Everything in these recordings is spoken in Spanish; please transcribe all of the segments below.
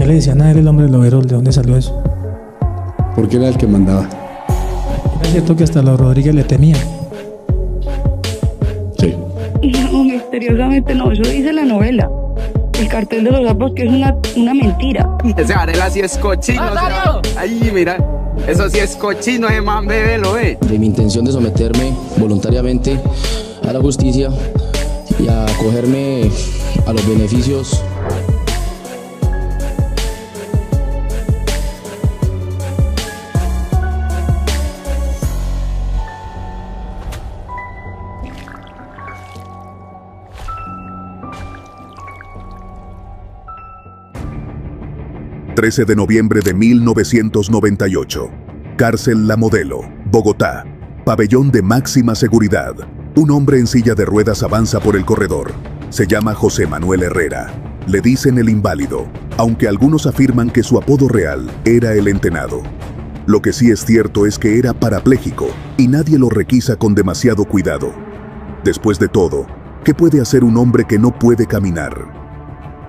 le decían a él el hombre del overol? ¿De dónde salió eso? Porque era el que mandaba. ¿Era cierto que hasta los Rodríguez le temían? Sí. No, misteriosamente no, eso dice la novela. El cartel de los sapos, que es una mentira. Ese Varela sí es cochino. Ay, mira, eso sí es cochino, ese man bebé lo ve. De mi intención de someterme voluntariamente a la justicia y a acogerme a los beneficios. ...13 de noviembre de 1998... Cárcel La Modelo, Bogotá. Pabellón de máxima seguridad. Un hombre en silla de ruedas avanza por el corredor. Se llama José Manuel Herrera. Le dicen el inválido, aunque algunos afirman que su apodo real era el Entenado. Lo que sí es cierto es que era parapléjico y nadie lo requisa con demasiado cuidado. Después de todo, ¿qué puede hacer un hombre que no puede caminar?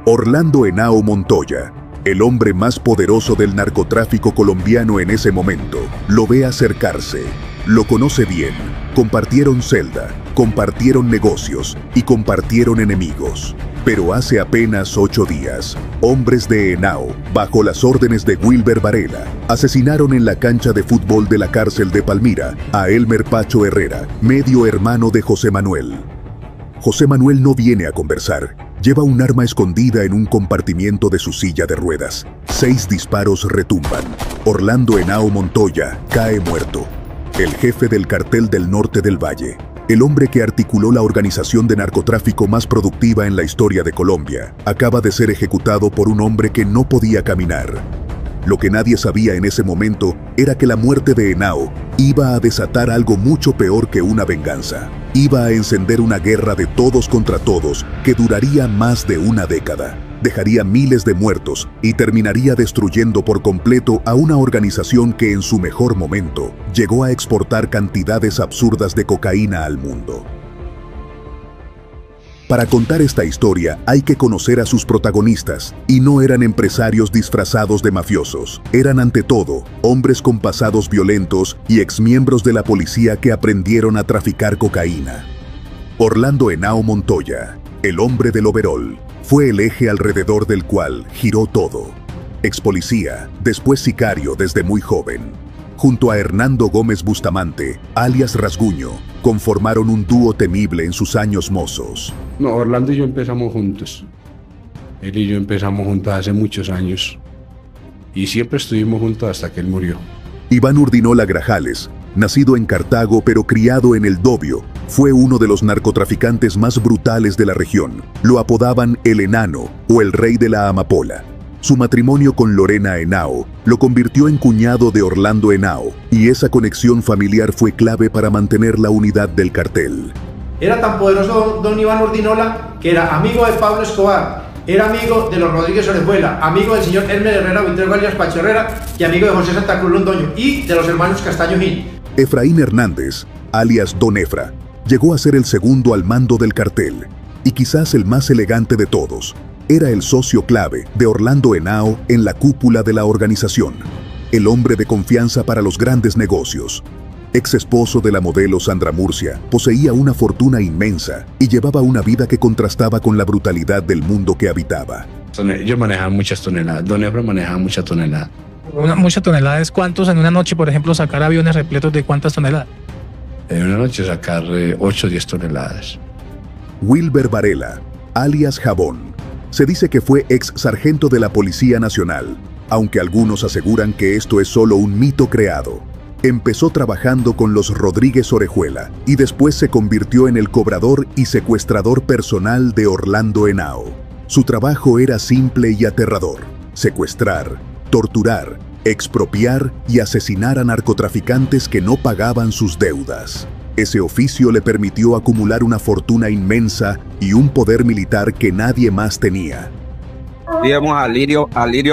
Orlando Henao Montoya, el hombre más poderoso del narcotráfico colombiano en ese momento, lo ve acercarse. Lo conoce bien, compartieron celda, compartieron negocios y compartieron enemigos. Pero hace apenas 8 días, hombres de Henao, bajo las órdenes de Wilber Varela, asesinaron en la cancha de fútbol de la cárcel de Palmira a Elmer Pacho Herrera, medio hermano de José Manuel. José Manuel no viene a conversar. Lleva un arma escondida en un compartimiento de su silla de ruedas. 6 disparos retumban. Orlando Henao Montoya cae muerto. El jefe del cartel del norte del Valle, el hombre que articuló la organización de narcotráfico más productiva en la historia de Colombia, acaba de ser ejecutado por un hombre que no podía caminar. Lo que nadie sabía en ese momento era que la muerte de Henao iba a desatar algo mucho peor que una venganza. Iba a encender una guerra de todos contra todos que duraría más de una década. Dejaría miles de muertos y terminaría destruyendo por completo a una organización que en su mejor momento llegó a exportar cantidades absurdas de cocaína al mundo. Para contar esta historia hay que conocer a sus protagonistas, y no eran empresarios disfrazados de mafiosos. Eran ante todo hombres con pasados violentos y exmiembros de la policía que aprendieron a traficar cocaína. Orlando Henao Montoya, el hombre del overol, fue el eje alrededor del cual giró todo. Ex policía, después sicario desde muy joven. Junto a Hernando Gómez Bustamante, alias Rasguño, conformaron un dúo temible en sus años mozos. No, Orlando y yo empezamos juntos. Él y yo empezamos juntos hace muchos años. Y siempre estuvimos juntos hasta que él murió. Iván Urdinola Grajales, nacido en Cartago pero criado en El Dobio, fue uno de los narcotraficantes más brutales de la región. Lo apodaban el Enano o el Rey de la Amapola. Su matrimonio con Lorena Henao lo convirtió en cuñado de Orlando Henao, y esa conexión familiar fue clave para mantener la unidad del cartel. Era tan poderoso don Iván Urdinola que era amigo de Pablo Escobar, era amigo de los Rodríguez Orejuela, amigo del señor Elmer Herrera Vitero alias Pacho Herrera y amigo de José Santa Cruz Londoño y de los hermanos Castaño Gil. Efraín Hernández, alias Don Efra, llegó a ser el segundo al mando del cartel, y quizás el más elegante de todos. Era el socio clave de Orlando Henao en la cúpula de la organización, el hombre de confianza para los grandes negocios. Ex esposo de la modelo Sandra Murcia, poseía una fortuna inmensa y llevaba una vida que contrastaba con la brutalidad del mundo que habitaba. Yo manejaba muchas toneladas, Don Efra manejaba muchas toneladas. ¿Muchas toneladas? ¿Cuántos en una noche, por ejemplo, sacar aviones repletos de cuántas toneladas? En una noche sacar 8 o 10 toneladas. Wilber Varela, alias Jabón. Se dice que fue ex sargento de la Policía Nacional, aunque algunos aseguran que esto es solo un mito creado. Empezó trabajando con los Rodríguez Orejuela y después se convirtió en el cobrador y secuestrador personal de Orlando Henao. Su trabajo era simple y aterrador: secuestrar, torturar, expropiar y asesinar a narcotraficantes que no pagaban sus deudas. Ese oficio le permitió acumular una fortuna inmensa y un poder militar que nadie más tenía. Digamos a Lirio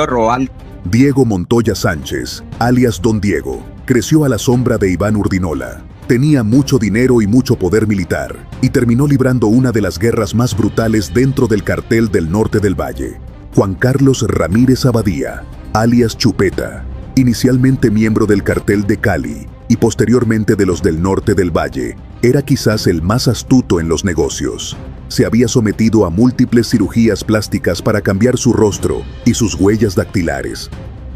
Roal. Diego Montoya Sánchez, alias Don Diego, creció a la sombra de Iván Urdinola. Tenía mucho dinero y mucho poder militar, y terminó librando una de las guerras más brutales dentro del cartel del norte del Valle. Juan Carlos Ramírez Abadía, alias Chupeta, inicialmente miembro del cartel de Cali y posteriormente de los del norte del Valle, era quizás el más astuto en los negocios. Se había sometido a múltiples cirugías plásticas para cambiar su rostro y sus huellas dactilares.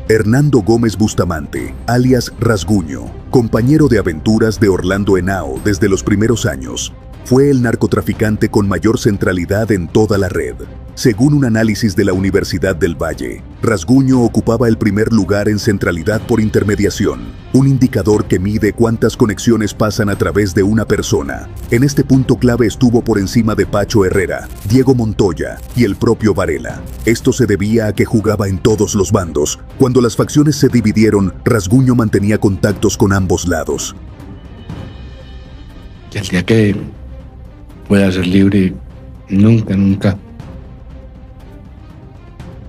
Hernando Gómez Bustamante, alias Rasguño, compañero de aventuras de Orlando Henao desde los primeros años, fue el narcotraficante con mayor centralidad en toda la red. Según un análisis de la Universidad del Valle, Rasguño ocupaba el primer lugar en centralidad por intermediación, un indicador que mide cuántas conexiones pasan a través de una persona. En este punto clave estuvo por encima de Pacho Herrera, Diego Montoya y el propio Varela. Esto se debía a que jugaba en todos los bandos. Cuando las facciones se dividieron, Rasguño mantenía contactos con ambos lados. El día que pueda ser libre, nunca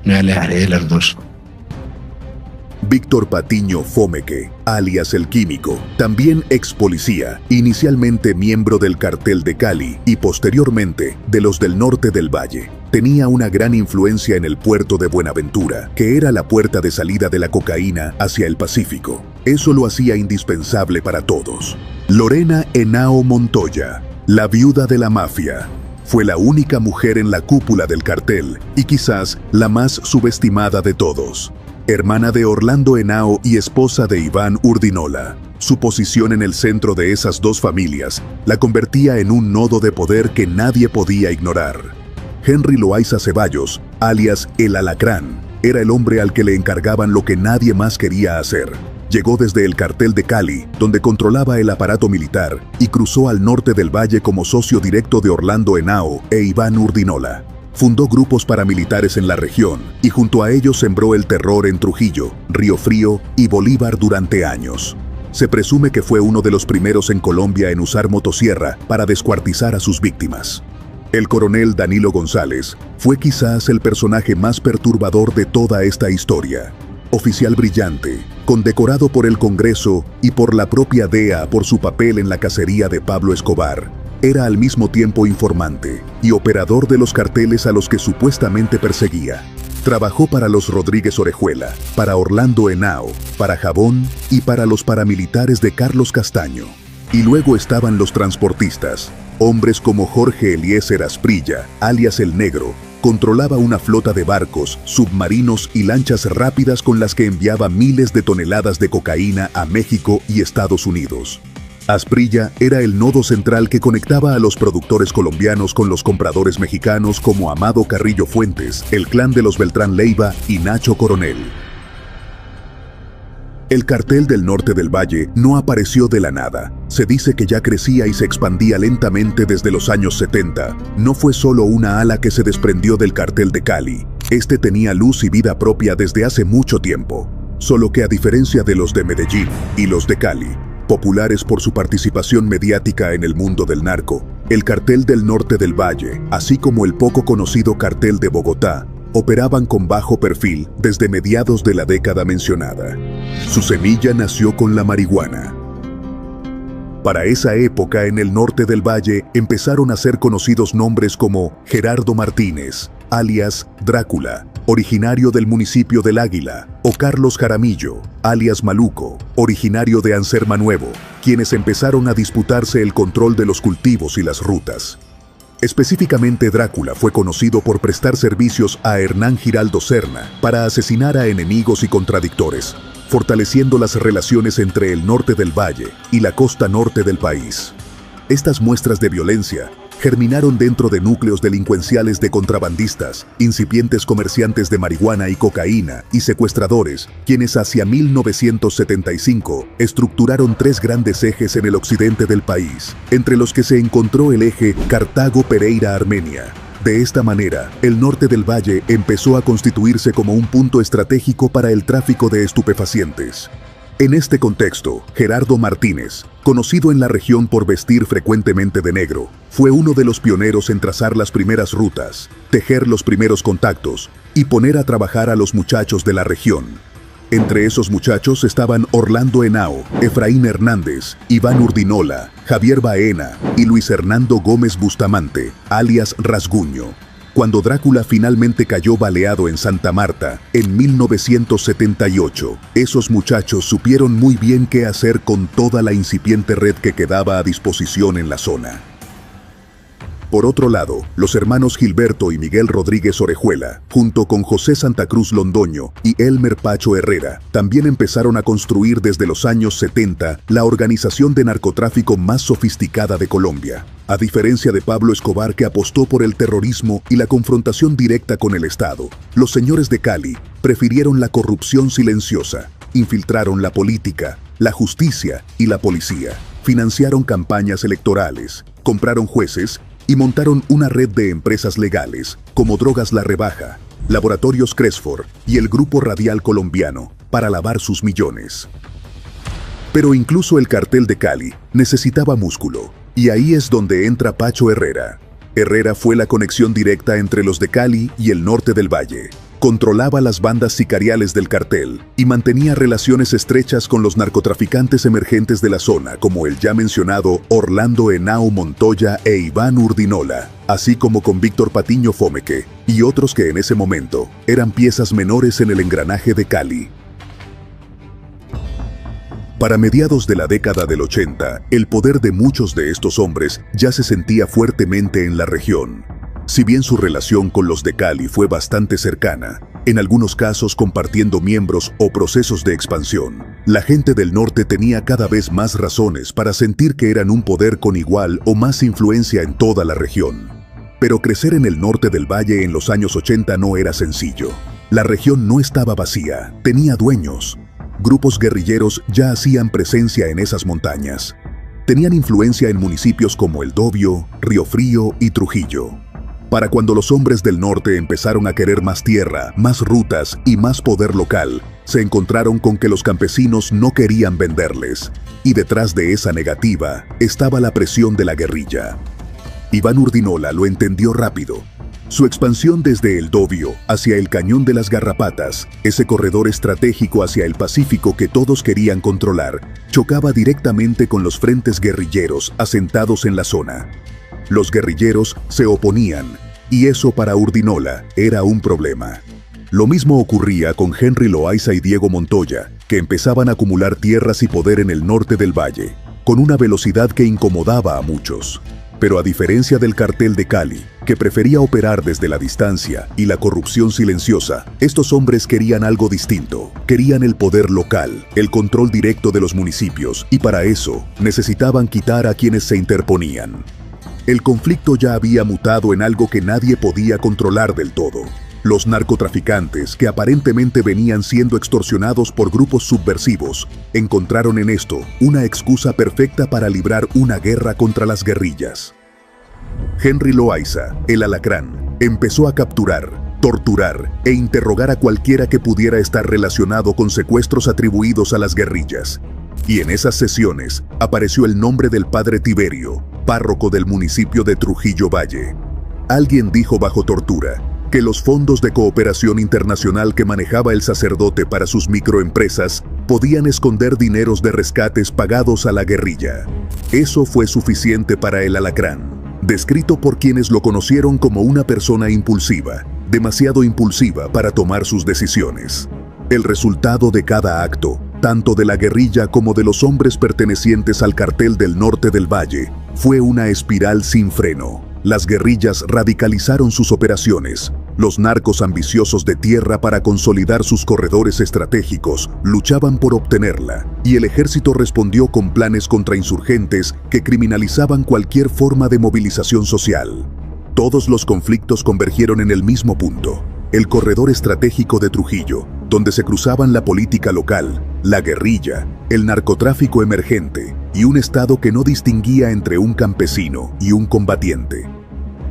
me alejaré de las dos. Víctor Patiño Fomeque, alias El Químico, también ex policía, inicialmente miembro del cartel de Cali y posteriormente de los del norte del Valle, tenía una gran influencia en el puerto de Buenaventura, que era la puerta de salida de la cocaína hacia el Pacífico. Eso lo hacía indispensable para todos. Lorena Henao Montoya, la viuda de la mafia, fue la única mujer en la cúpula del cartel y quizás la más subestimada de todos. Hermana de Orlando Henao y esposa de Iván Urdinola, su posición en el centro de esas dos familias la convertía en un nodo de poder que nadie podía ignorar. Henry Loaiza Ceballos, alias El Alacrán, era el hombre al que le encargaban lo que nadie más quería hacer. Llegó desde el cartel de Cali, donde controlaba el aparato militar, y cruzó al norte del Valle como socio directo de Orlando Henao e Iván Urdinola. Fundó grupos paramilitares en la región y junto a ellos sembró el terror en Trujillo, Río Frío y Bolívar durante años. Se presume que fue uno de los primeros en Colombia en usar motosierra para descuartizar a sus víctimas. El coronel Danilo González fue quizás el personaje más perturbador de toda esta historia. Oficial brillante, condecorado por el Congreso y por la propia DEA por su papel en la cacería de Pablo Escobar, era al mismo tiempo informante y operador de los carteles a los que supuestamente perseguía. Trabajó para los Rodríguez Orejuela, para Orlando Henao, para Jabón y para los paramilitares de Carlos Castaño. Y luego estaban los transportistas, hombres como Jorge Eliezer Asprilla, alias El Negro. Controlaba una flota de barcos, submarinos y lanchas rápidas con las que enviaba miles de toneladas de cocaína a México y Estados Unidos. Asprilla era el nodo central que conectaba a los productores colombianos con los compradores mexicanos como Amado Carrillo Fuentes, el clan de los Beltrán Leiva y Nacho Coronel. El cartel del norte del Valle no apareció de la nada. Se dice que ya crecía y se expandía lentamente desde los años 70. No fue solo una ala que se desprendió del cartel de Cali. Este tenía luz y vida propia desde hace mucho tiempo. Solo que a diferencia de los de Medellín y los de Cali, populares por su participación mediática en el mundo del narco, el cartel del norte del Valle, así como el poco conocido cartel de Bogotá, operaban con bajo perfil desde mediados de la década mencionada. Su semilla nació con la marihuana. Para esa época en el norte del Valle empezaron a ser conocidos nombres como Gerardo Martínez, alias Drácula, originario del municipio del Águila, o Carlos Jaramillo, alias Maluco, originario de Anserma Nuevo, quienes empezaron a disputarse el control de los cultivos y las rutas. Específicamente Drácula fue conocido por prestar servicios a Hernán Giraldo Serna para asesinar a enemigos y contradictores, fortaleciendo las relaciones entre el norte del Valle y la costa norte del país. Estas muestras de violencia germinaron dentro de núcleos delincuenciales de contrabandistas, incipientes comerciantes de marihuana y cocaína y secuestradores, quienes hacia 1975 estructuraron tres grandes ejes en el occidente del país, entre los que se encontró el eje Cartago-Pereira-Armenia. De esta manera, el norte del Valle empezó a constituirse como un punto estratégico para el tráfico de estupefacientes. En este contexto, Gerardo Martínez, conocido en la región por vestir frecuentemente de negro, fue uno de los pioneros en trazar las primeras rutas, tejer los primeros contactos y poner a trabajar a los muchachos de la región. Entre esos muchachos estaban Orlando Henao, Efraín Hernández, Iván Urdinola, Javier Baena y Luis Hernando Gómez Bustamante, alias Rasguño. Cuando Drácula finalmente cayó baleado en Santa Marta, en 1978, esos muchachos supieron muy bien qué hacer con toda la incipiente red que quedaba a disposición en la zona. Por otro lado, los hermanos Gilberto y Miguel Rodríguez Orejuela, junto con José Santa Cruz Londoño y Elmer Pacho Herrera, también empezaron a construir desde los años 70 la organización de narcotráfico más sofisticada de Colombia. A diferencia de Pablo Escobar, que apostó por el terrorismo y la confrontación directa con el Estado, los señores de Cali prefirieron la corrupción silenciosa, infiltraron la política, la justicia y la policía, financiaron campañas electorales, compraron jueces y montaron una red de empresas legales, como Drogas La Rebaja, Laboratorios Cresfor y el Grupo Radial Colombiano, para lavar sus millones. Pero incluso el cartel de Cali necesitaba músculo, y ahí es donde entra Pacho Herrera. Herrera fue la conexión directa entre los de Cali y el norte del Valle. Controlaba las bandas sicariales del cartel y mantenía relaciones estrechas con los narcotraficantes emergentes de la zona, como el ya mencionado Orlando Henao Montoya e Iván Urdinola, así como con Víctor Patiño Fomeque y otros que en ese momento eran piezas menores en el engranaje de Cali. Para mediados de la década del 80, el poder de muchos de estos hombres ya se sentía fuertemente en la región. Si bien su relación con los de Cali fue bastante cercana, en algunos casos compartiendo miembros o procesos de expansión, la gente del norte tenía cada vez más razones para sentir que eran un poder con igual o más influencia en toda la región. Pero crecer en el norte del Valle en los años 80 no era sencillo. La región no estaba vacía, tenía dueños. Grupos guerrilleros ya hacían presencia en esas montañas. Tenían influencia en municipios como El Dobio, Río Frío y Trujillo. Para cuando los hombres del norte empezaron a querer más tierra, más rutas y más poder local, se encontraron con que los campesinos no querían venderles, y detrás de esa negativa estaba la presión de la guerrilla. Iván Urdinola lo entendió rápido. Su expansión desde El Dobio hacia el Cañón de las Garrapatas, ese corredor estratégico hacia el Pacífico que todos querían controlar, chocaba directamente con los frentes guerrilleros asentados en la zona. Los guerrilleros se oponían, y eso para Urdinola era un problema. Lo mismo ocurría con Henry Loaiza y Diego Montoya, que empezaban a acumular tierras y poder en el norte del valle, con una velocidad que incomodaba a muchos. Pero a diferencia del cartel de Cali, que prefería operar desde la distancia y la corrupción silenciosa, estos hombres querían algo distinto. Querían el poder local, el control directo de los municipios, y para eso necesitaban quitar a quienes se interponían. El conflicto ya había mutado en algo que nadie podía controlar del todo. Los narcotraficantes, que aparentemente venían siendo extorsionados por grupos subversivos, encontraron en esto una excusa perfecta para librar una guerra contra las guerrillas. Henry Loaiza, el Alacrán, empezó a capturar, torturar e interrogar a cualquiera que pudiera estar relacionado con secuestros atribuidos a las guerrillas. Y en esas sesiones apareció el nombre del padre Tiberio, párroco del municipio de Trujillo Valle. Alguien dijo bajo tortura que los fondos de cooperación internacional que manejaba el sacerdote para sus microempresas podían esconder dineros de rescates pagados a la guerrilla. Eso fue suficiente para el Alacrán, descrito por quienes lo conocieron como una persona impulsiva, demasiado impulsiva para tomar sus decisiones. El resultado de cada acto, tanto de la guerrilla como de los hombres pertenecientes al cartel del norte del valle, fue una espiral sin freno. Las guerrillas radicalizaron sus operaciones. Los narcos ambiciosos de tierra para consolidar sus corredores estratégicos luchaban por obtenerla, y el ejército respondió con planes contra insurgentes que criminalizaban cualquier forma de movilización social. Todos los conflictos convergieron en el mismo punto: el corredor estratégico de Trujillo, donde se cruzaban la política local, la guerrilla, el narcotráfico emergente y un Estado que no distinguía entre un campesino y un combatiente.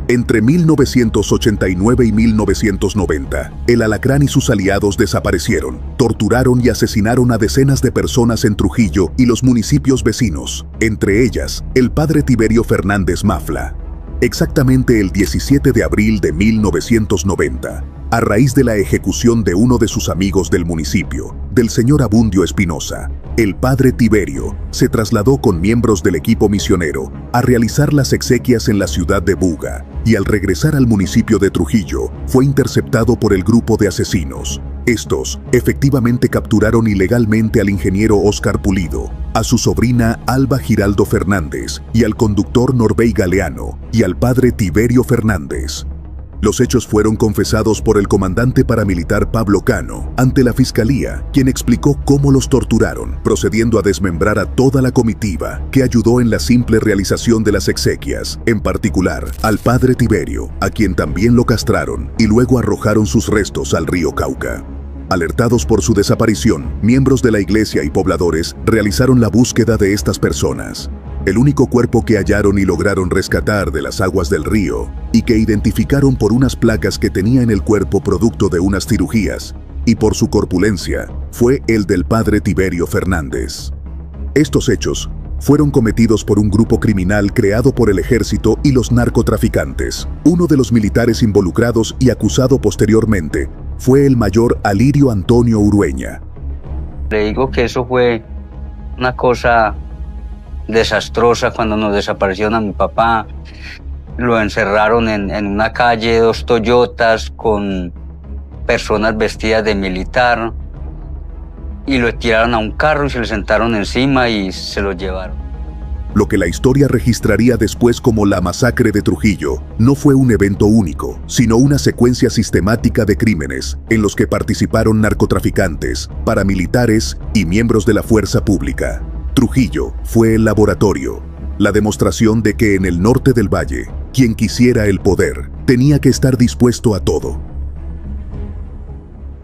Entre 1989 y 1990, el Alacrán y sus aliados desaparecieron, torturaron y asesinaron a decenas de personas en Trujillo y los municipios vecinos, entre ellas el padre Tiberio Fernández Mafla. Exactamente el 17 de abril de 1990, a raíz de la ejecución de uno de sus amigos del municipio, del señor Abundio Espinosa, el padre Tiberio se trasladó con miembros del equipo misionero a realizar las exequias en la ciudad de Buga, y al regresar al municipio de Trujillo, fue interceptado por el grupo de asesinos. Estos efectivamente capturaron ilegalmente al ingeniero Óscar Pulido, a su sobrina Alba Giraldo Fernández y al conductor Norbey Galeano y al padre Tiberio Fernández. Los hechos fueron confesados por el comandante paramilitar Pablo Cano ante la fiscalía, quien explicó cómo los torturaron, procediendo a desmembrar a toda la comitiva que ayudó en la simple realización de las exequias, en particular al padre Tiberio, a quien también lo castraron y luego arrojaron sus restos al río Cauca. Alertados por su desaparición, miembros de la iglesia y pobladores realizaron la búsqueda de estas personas. El único cuerpo que hallaron y lograron rescatar de las aguas del río, y que identificaron por unas placas que tenía en el cuerpo producto de unas cirugías, y por su corpulencia, fue el del padre Tiberio Fernández. Estos hechos fueron cometidos por un grupo criminal creado por el ejército y los narcotraficantes. Uno de los militares involucrados y acusado posteriormente fue el mayor Alirio Antonio Urueña. Le digo que eso fue una cosa desastrosa cuando nos desaparecieron a mi papá. Lo encerraron en una calle, 2 Toyotas con personas vestidas de militar y lo tiraron a un carro y se le sentaron encima y se lo llevaron. Lo que la historia registraría después como la masacre de Trujillo no fue un evento único, sino una secuencia sistemática de crímenes en los que participaron narcotraficantes, paramilitares y miembros de la fuerza pública. Trujillo fue el laboratorio, la demostración de que en el norte del valle, quien quisiera el poder tenía que estar dispuesto a todo.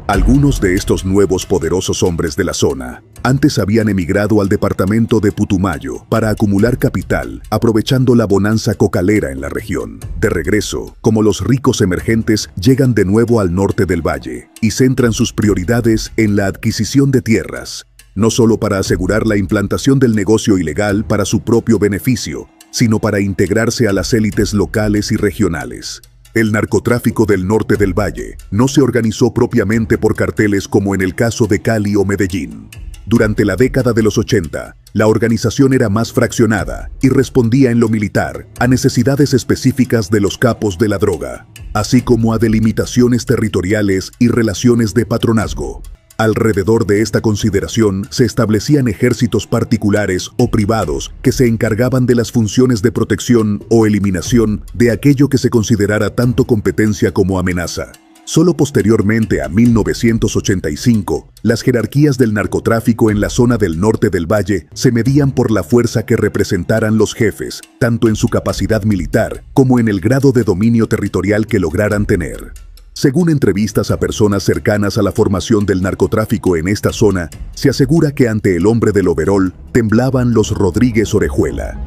Algunos de estos nuevos poderosos hombres de la zona antes habían emigrado al departamento de Putumayo para acumular capital, aprovechando la bonanza cocalera en la región. De regreso, como los ricos emergentes, llegan de nuevo al norte del valle y centran sus prioridades en la adquisición de tierras, no solo para asegurar la implantación del negocio ilegal para su propio beneficio, sino para integrarse a las élites locales y regionales. El narcotráfico del norte del valle no se organizó propiamente por carteles como en el caso de Cali o Medellín. Durante la década de los 80, la organización era más fraccionada y respondía en lo militar a necesidades específicas de los capos de la droga, así como a delimitaciones territoriales y relaciones de patronazgo. Alrededor de esta consideración se establecían ejércitos particulares o privados que se encargaban de las funciones de protección o eliminación de aquello que se considerara tanto competencia como amenaza. Solo posteriormente a 1985, las jerarquías del narcotráfico en la zona del norte del valle se medían por la fuerza que representaran los jefes, tanto en su capacidad militar como en el grado de dominio territorial que lograran tener. Según entrevistas a personas cercanas a la formación del narcotráfico en esta zona, se asegura que ante el hombre del overol temblaban los Rodríguez Orejuela.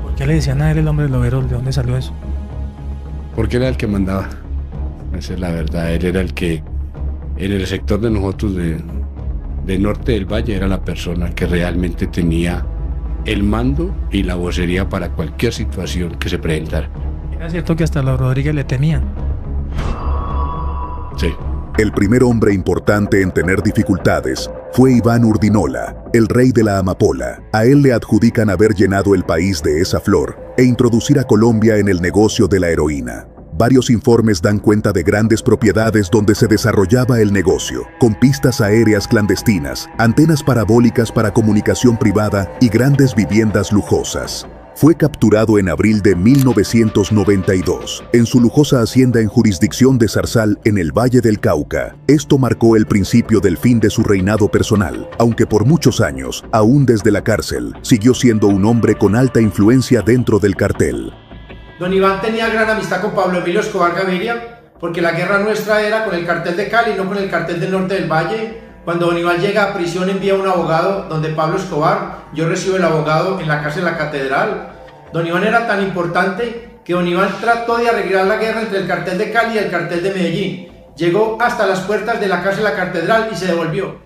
¿Por qué le decían a él el hombre del overol? ¿De dónde salió eso? Porque era el que mandaba. Esa es la verdad. Él era el que, en el sector de nosotros de norte del valle, era la persona que realmente tenía el mando y la vocería para cualquier situación que se presentara. ¿Era cierto que hasta los Rodríguez le temían? Sí. El primer hombre importante en tener dificultades fue Iván Urdinola, el rey de la amapola. A él le adjudican haber llenado el país de esa flor e introducir a Colombia en el negocio de la heroína. Varios informes dan cuenta de grandes propiedades donde se desarrollaba el negocio, con pistas aéreas clandestinas, antenas parabólicas para comunicación privada y grandes viviendas lujosas. Fue capturado en abril de 1992, en su lujosa hacienda en jurisdicción de Zarzal, en el Valle del Cauca. Esto marcó el principio del fin de su reinado personal, aunque por muchos años, aún desde la cárcel, siguió siendo un hombre con alta influencia dentro del cartel. Don Iván tenía gran amistad con Pablo Emilio Escobar Gaviria, porque la guerra nuestra era con el cartel de Cali, no con el cartel del norte del Valle. Cuando don Iván llega a prisión, envía un abogado donde Pablo Escobar, yo recibo el abogado en la cárcel de la Catedral. Don Iván era tan importante que don Iván trató de arreglar la guerra entre el cartel de Cali y el cartel de Medellín. Llegó hasta las puertas de la cárcel de la Catedral y se devolvió.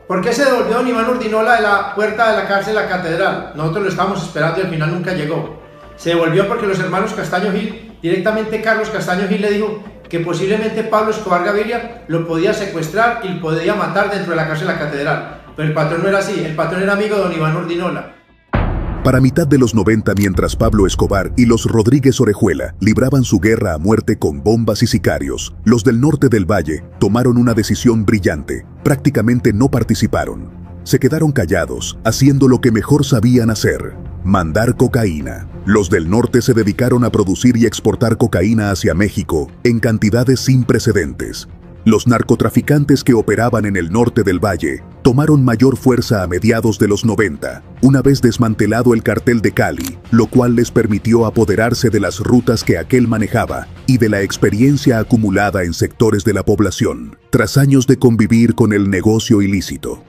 ¿Por qué se devolvió don Iván Urdinola de la puerta de la cárcel de la Catedral? Nosotros lo estábamos esperando y al final nunca llegó. Se devolvió porque los hermanos Castaño Gil, directamente Carlos Castaño Gil le dijo que posiblemente Pablo Escobar Gaviria lo podía secuestrar y lo podía matar dentro de la cárcel de la Catedral. Pero el patrón no era así, el patrón era amigo de don Iván Urdinola. Para mitad de los 90, mientras Pablo Escobar y los Rodríguez Orejuela libraban su guerra a muerte con bombas y sicarios, los del norte del Valle tomaron una decisión brillante. Prácticamente no participaron. Se quedaron callados, haciendo lo que mejor sabían hacer: mandar cocaína. Los del norte se dedicaron a producir y exportar cocaína hacia México en cantidades sin precedentes. Los narcotraficantes que operaban en el norte del Valle tomaron mayor fuerza a mediados de los 90, una vez desmantelado el cartel de Cali, lo cual les permitió apoderarse de las rutas que aquel manejaba y de la experiencia acumulada en sectores de la población, tras años de convivir con el negocio ilícito.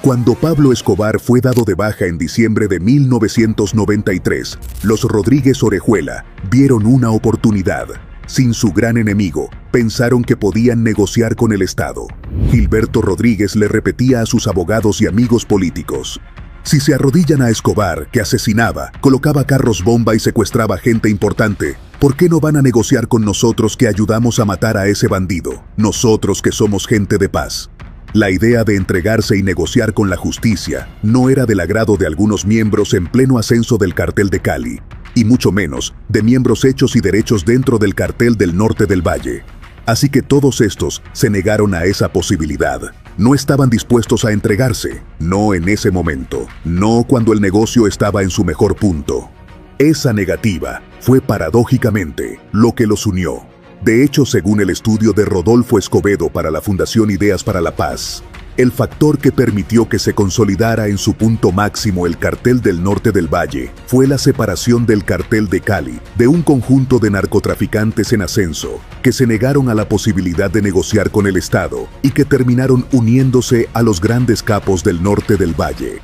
Cuando Pablo Escobar fue dado de baja en diciembre de 1993, los Rodríguez Orejuela vieron una oportunidad. Sin su gran enemigo, pensaron que podían negociar con el Estado. Gilberto Rodríguez le repetía a sus abogados y amigos políticos: si se arrodillan a Escobar, que asesinaba, colocaba carros bomba y secuestraba gente importante, ¿por qué no van a negociar con nosotros que ayudamos a matar a ese bandido? Nosotros que somos gente de paz. La idea de entregarse y negociar con la justicia no era del agrado de algunos miembros en pleno ascenso del cartel de Cali, y mucho menos de miembros hechos y derechos dentro del cartel del norte del Valle. Así que todos estos se negaron a esa posibilidad. No estaban dispuestos a entregarse, no en ese momento, no cuando el negocio estaba en su mejor punto. Esa negativa fue paradójicamente lo que los unió. De hecho, según el estudio de Rodolfo Escobedo para la Fundación Ideas para la Paz, el factor que permitió que se consolidara en su punto máximo el cartel del norte del Valle fue la separación del cartel de Cali de un conjunto de narcotraficantes en ascenso que se negaron a la posibilidad de negociar con el Estado y que terminaron uniéndose a los grandes capos del norte del Valle.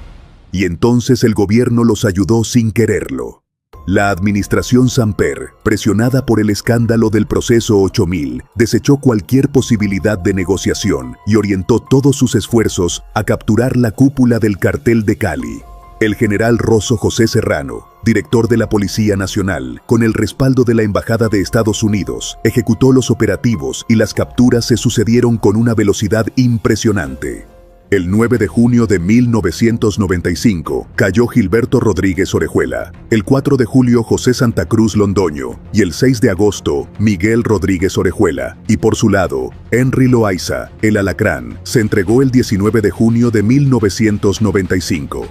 Y entonces el gobierno los ayudó sin quererlo. La administración Samper, presionada por el escándalo del proceso 8000, desechó cualquier posibilidad de negociación y orientó todos sus esfuerzos a capturar la cúpula del cartel de Cali. El general Rosso José Serrano, director de la Policía Nacional, con el respaldo de la Embajada de Estados Unidos, ejecutó los operativos y las capturas se sucedieron con una velocidad impresionante. El 9 de junio de 1995 cayó Gilberto Rodríguez Orejuela, el 4 de julio José Santa Cruz Londoño y el 6 de agosto Miguel Rodríguez Orejuela, y por su lado, Henry Loaiza, el Alacrán, se entregó el 19 de junio de 1995.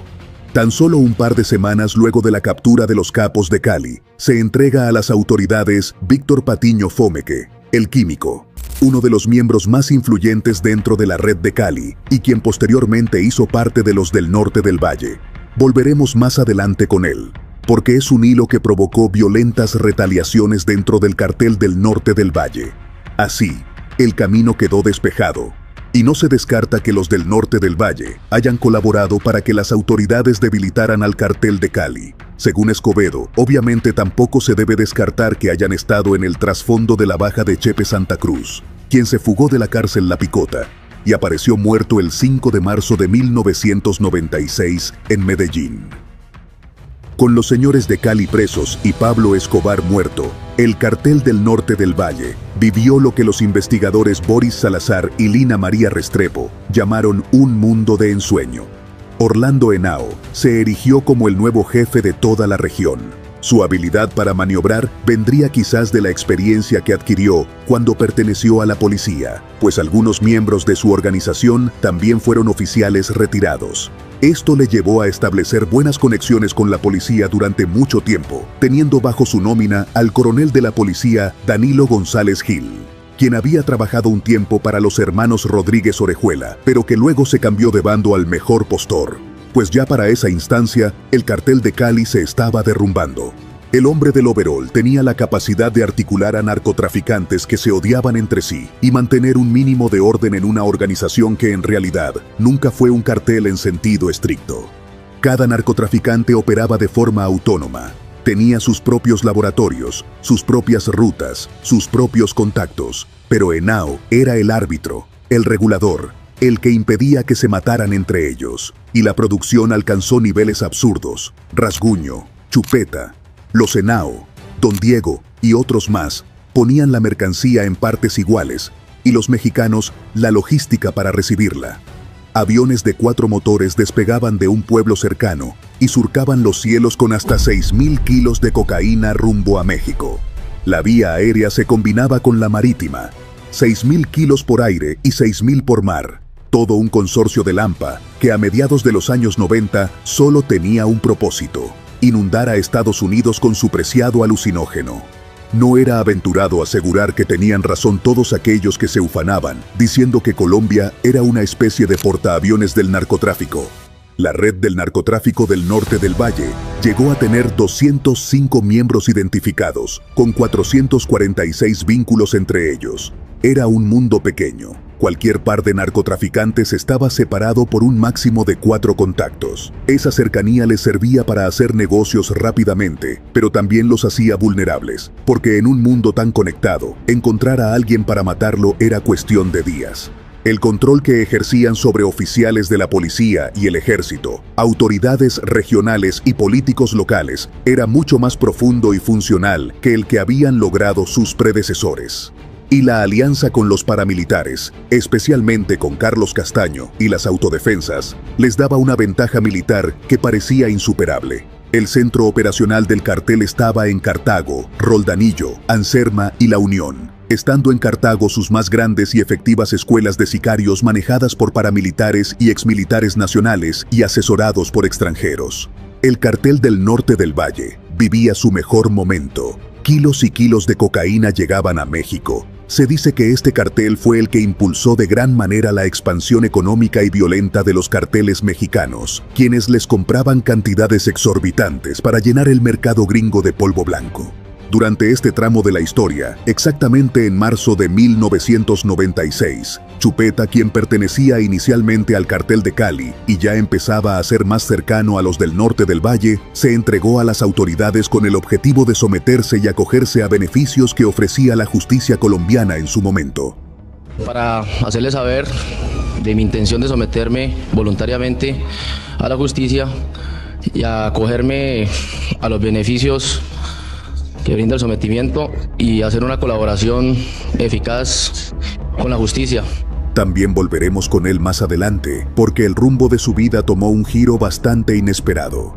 Tan solo un par de semanas luego de la captura de los capos de Cali, se entrega a las autoridades Víctor Patiño Fomeque, el químico, uno de los miembros más influyentes dentro de la red de Cali y quien posteriormente hizo parte de los del norte del Valle. Volveremos más adelante con él, porque es un hilo que provocó violentas retaliaciones dentro del cartel del norte del Valle. Así, el camino quedó despejado, y no se descarta que los del norte del Valle hayan colaborado para que las autoridades debilitaran al cartel de Cali. Según Escobedo, obviamente tampoco se debe descartar que hayan estado en el trasfondo de la baja de Chepe Santa Cruz, quien se fugó de la cárcel La Picota y apareció muerto el 5 de marzo de 1996 en Medellín. Con los señores de Cali presos y Pablo Escobar muerto, el cartel del norte del Valle vivió lo que los investigadores Boris Salazar y Lina María Restrepo llamaron un mundo de ensueño. Orlando Henao se erigió como el nuevo jefe de toda la región. Su habilidad para maniobrar vendría quizás de la experiencia que adquirió cuando perteneció a la policía, pues algunos miembros de su organización también fueron oficiales retirados. Esto le llevó a establecer buenas conexiones con la policía durante mucho tiempo, teniendo bajo su nómina al coronel de la policía Danilo González Gil, quien había trabajado un tiempo para los hermanos Rodríguez Orejuela, pero que luego se cambió de bando al mejor postor, pues ya para esa instancia el cartel de Cali se estaba derrumbando. El hombre del overol tenía la capacidad de articular a narcotraficantes que se odiaban entre sí y mantener un mínimo de orden en una organización que en realidad nunca fue un cartel en sentido estricto. Cada narcotraficante operaba de forma autónoma. Tenía sus propios laboratorios, sus propias rutas, sus propios contactos, pero Henao era el árbitro, el regulador, el que impedía que se mataran entre ellos, y la producción alcanzó niveles absurdos. Rasguño, Chupeta, los Henao, Don Diego y otros más ponían la mercancía en partes iguales y los mexicanos la logística para recibirla. aviones de 4 motores despegaban de un pueblo cercano y surcaban los cielos con hasta 6.000 kilos de cocaína rumbo a México. La vía aérea se combinaba con la marítima, 6.000 kilos por aire y 6.000 por mar. Todo un consorcio de Lampa que a mediados de los años 90 solo tenía un propósito: inundar a Estados Unidos con su preciado alucinógeno. No era aventurado asegurar que tenían razón todos aquellos que se ufanaban, diciendo que Colombia era una especie de portaaviones del narcotráfico. La red del narcotráfico del norte del Valle llegó a tener 205 miembros identificados, con 446 vínculos entre ellos. Era un mundo pequeño. Cualquier par de narcotraficantes estaba separado por un máximo de 4 contactos. Esa cercanía les servía para hacer negocios rápidamente, pero también los hacía vulnerables, porque en un mundo tan conectado, encontrar a alguien para matarlo era cuestión de días. El control que ejercían sobre oficiales de la policía y el ejército, autoridades regionales y políticos locales era mucho más profundo y funcional que el que habían logrado sus predecesores. Y la alianza con los paramilitares, especialmente con Carlos Castaño y las autodefensas, les daba una ventaja militar que parecía insuperable. El centro operacional del cartel estaba en Cartago, Roldanillo, Anserma y La Unión, estando en Cartago sus más grandes y efectivas escuelas de sicarios manejadas por paramilitares y exmilitares nacionales y asesorados por extranjeros. El cartel del norte del Valle vivía su mejor momento. Kilos y kilos de cocaína llegaban a México. Se dice que este cartel fue el que impulsó de gran manera la expansión económica y violenta de los carteles mexicanos, quienes les compraban cantidades exorbitantes para llenar el mercado gringo de polvo blanco. Durante este tramo de la historia, exactamente en marzo de 1996, Chupeta, quien pertenecía inicialmente al cartel de Cali y ya empezaba a ser más cercano a los del norte del Valle, se entregó a las autoridades con el objetivo de someterse y acogerse a beneficios que ofrecía la justicia colombiana en su momento. Para hacerles saber de mi intención de someterme voluntariamente a la justicia y acogerme a los beneficios que brinda el sometimiento y hacer una colaboración eficaz con la justicia. También volveremos con él más adelante, porque el rumbo de su vida tomó un giro bastante inesperado.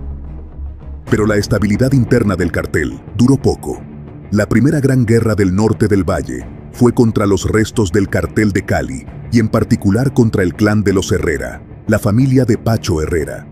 Pero la estabilidad interna del cartel duró poco. La primera gran guerra del norte del Valle fue contra los restos del cartel de Cali, y en particular contra el clan de los Herrera, la familia de Pacho Herrera.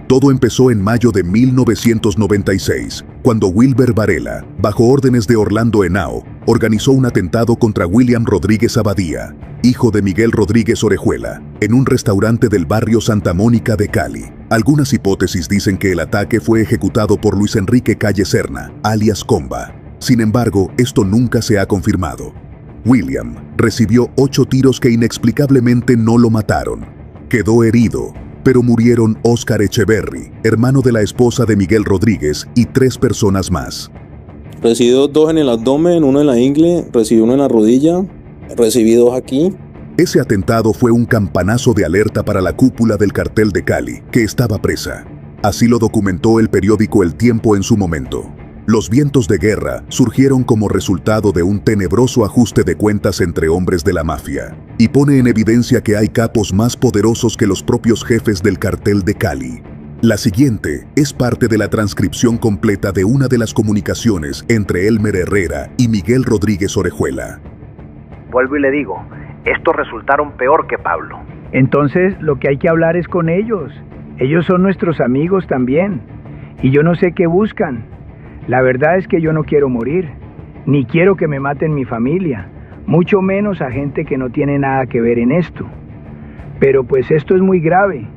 Todo empezó en mayo de 1996, cuando Wilber Varela, bajo órdenes de Orlando Henao, organizó un atentado contra William Rodríguez Abadía, hijo de Miguel Rodríguez Orejuela, en un restaurante del barrio Santa Mónica de Cali. Algunas hipótesis dicen que el ataque fue ejecutado por Luis Enrique Calle Serna, alias Comba. Sin embargo, esto nunca se ha confirmado. William recibió 8 tiros que inexplicablemente no lo mataron. Quedó herido, pero murieron Óscar Echeverry, hermano de la esposa de Miguel Rodríguez, y 3 personas más. Recibí 2 en el abdomen, 1 en la ingle, recibí 1 en la rodilla, recibí 2 aquí. Ese atentado fue un campanazo de alerta para la cúpula del cartel de Cali, que estaba presa. Así lo documentó el periódico El Tiempo en su momento. Los vientos de guerra surgieron como resultado de un tenebroso ajuste de cuentas entre hombres de la mafia, y pone en evidencia que hay capos más poderosos que los propios jefes del cartel de Cali. La siguiente es parte de la transcripción completa de una de las comunicaciones entre Elmer Herrera y Miguel Rodríguez Orejuela. Vuelvo y le digo, estos resultaron peor que Pablo. Entonces lo que hay que hablar es con ellos. Ellos son nuestros amigos también. Y yo no sé qué buscan. La verdad es que yo no quiero morir, ni quiero que me maten mi familia, mucho menos a gente que no tiene nada que ver en esto. Pero pues esto es muy grave.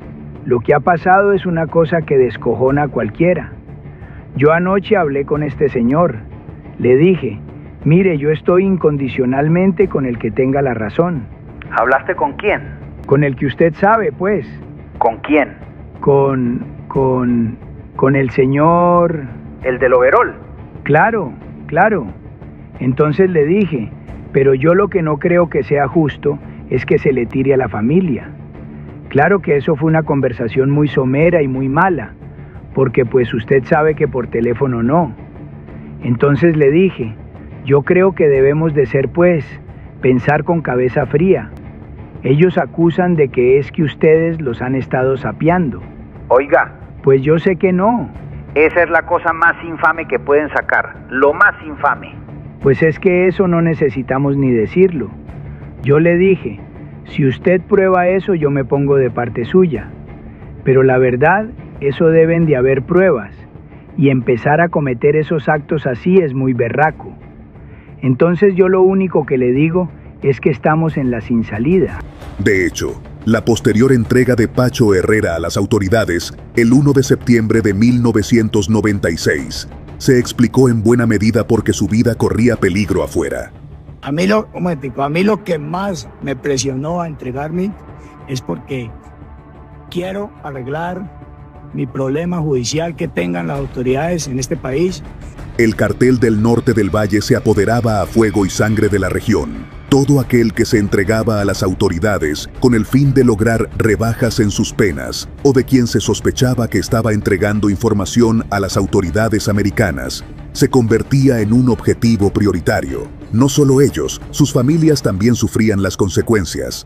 Lo que ha pasado es una cosa que descojona a cualquiera. Yo anoche hablé con este señor. Le dije, mire, yo estoy incondicionalmente con el que tenga la razón. ¿Hablaste con quién? Con el que usted sabe, pues. ¿Con quién? Con el señor... ¿El del overol? Claro. Entonces le dije, pero yo lo que no creo que sea justo es que se le tire a la familia. Claro que eso fue una conversación muy somera y muy mala, porque pues usted sabe que por teléfono no. Entonces le dije, yo creo que debemos de ser pues, pensar con cabeza fría. Ellos acusan de que es que ustedes los han estado sapeando. Oiga, Pues yo sé que no. esa es la cosa más infame que pueden sacar, lo más infame. Pues es que eso no necesitamos ni decirlo. Yo le dije, si usted prueba eso, yo me pongo de parte suya. Pero la verdad, eso deben de haber pruebas. Y empezar a cometer esos actos así es muy berraco. Entonces yo lo único que le digo es que estamos en la sin salida. De hecho, la posterior entrega de Pacho Herrera a las autoridades, el 1 de septiembre de 1996, se explicó en buena medida porque su vida corría peligro afuera. A mí lo que más me presionó a entregarme es porque quiero arreglar mi problema judicial que tengan las autoridades en este país. El cartel del norte del Valle se apoderaba a fuego y sangre de la región. Todo aquel que se entregaba a las autoridades con el fin de lograr rebajas en sus penas, o de quien se sospechaba que estaba entregando información a las autoridades americanas, se convertía en un objetivo prioritario. No solo ellos, sus familias también sufrían las consecuencias.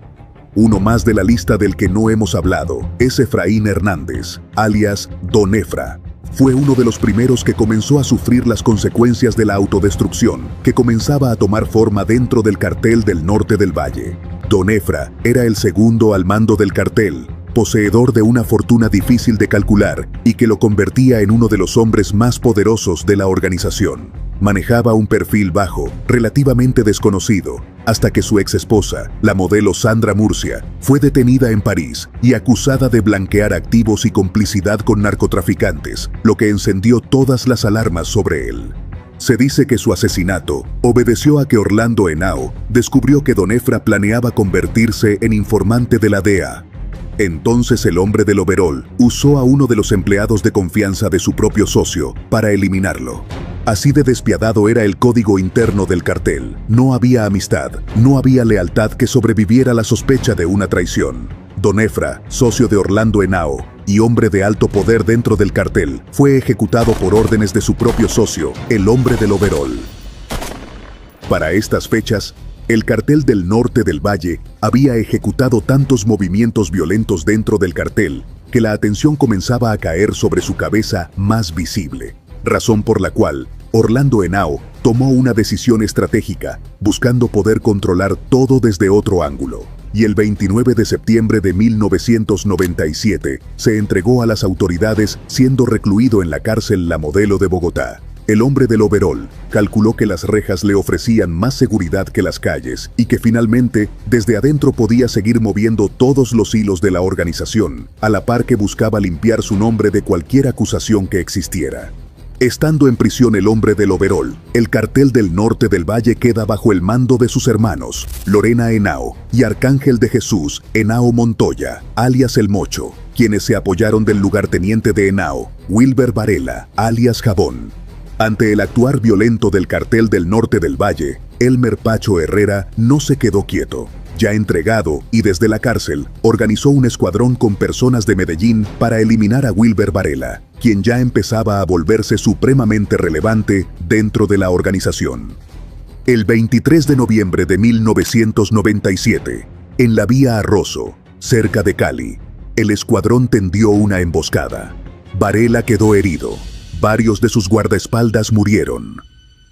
Uno más de la lista del que no hemos hablado es Efraín Hernández, alias Don Efra. Fue uno de los primeros que comenzó a sufrir las consecuencias de la autodestrucción que comenzaba a tomar forma dentro del cartel del norte del Valle. Don Efra era el segundo al mando del cartel, poseedor de una fortuna difícil de calcular y que lo convertía en uno de los hombres más poderosos de la organización. Manejaba un perfil bajo, relativamente desconocido, hasta que su ex esposa, la modelo Sandra Murcia, fue detenida en París y acusada de blanquear activos y complicidad con narcotraficantes, lo que encendió todas las alarmas sobre él. Se dice que su asesinato obedeció a que Orlando Henao descubrió que Don Efra planeaba convertirse en informante de la DEA. Entonces el hombre del overol usó a uno de los empleados de confianza de su propio socio para eliminarlo. Así de despiadado era el código interno del cartel. No había amistad, no había lealtad que sobreviviera a la sospecha de una traición. Don Efra, socio de Orlando Henao y hombre de alto poder dentro del cartel, fue ejecutado por órdenes de su propio socio, el hombre del overol. Para estas fechas, el cartel del norte del Valle había ejecutado tantos movimientos violentos dentro del cartel que la atención comenzaba a caer sobre su cabeza más visible, razón por la cual Orlando Henao tomó una decisión estratégica, buscando poder controlar todo desde otro ángulo, y el 29 de septiembre de 1997 se entregó a las autoridades siendo recluido en la cárcel La Modelo de Bogotá. El hombre del overol calculó que las rejas le ofrecían más seguridad que las calles y que finalmente desde adentro podía seguir moviendo todos los hilos de la organización, a la par que buscaba limpiar su nombre de cualquier acusación que existiera. Estando en prisión el hombre del overol, el cartel del norte del Valle queda bajo el mando de sus hermanos, Lorena Henao y Arcángel de Jesús Henao Montoya, alias El Mocho, quienes se apoyaron del lugarteniente de Henao, Wilber Varela, alias Jabón. Ante el actuar violento del cartel del norte del Valle, Elmer Pacho Herrera no se quedó quieto. Ya entregado y desde la cárcel, organizó un escuadrón con personas de Medellín para eliminar a Wilber Varela, quien ya empezaba a volverse supremamente relevante dentro de la organización. El 23 de noviembre de 1997, en la vía Arroso, cerca de Cali, el escuadrón tendió una emboscada. Varela quedó herido. Varios de sus guardaespaldas murieron,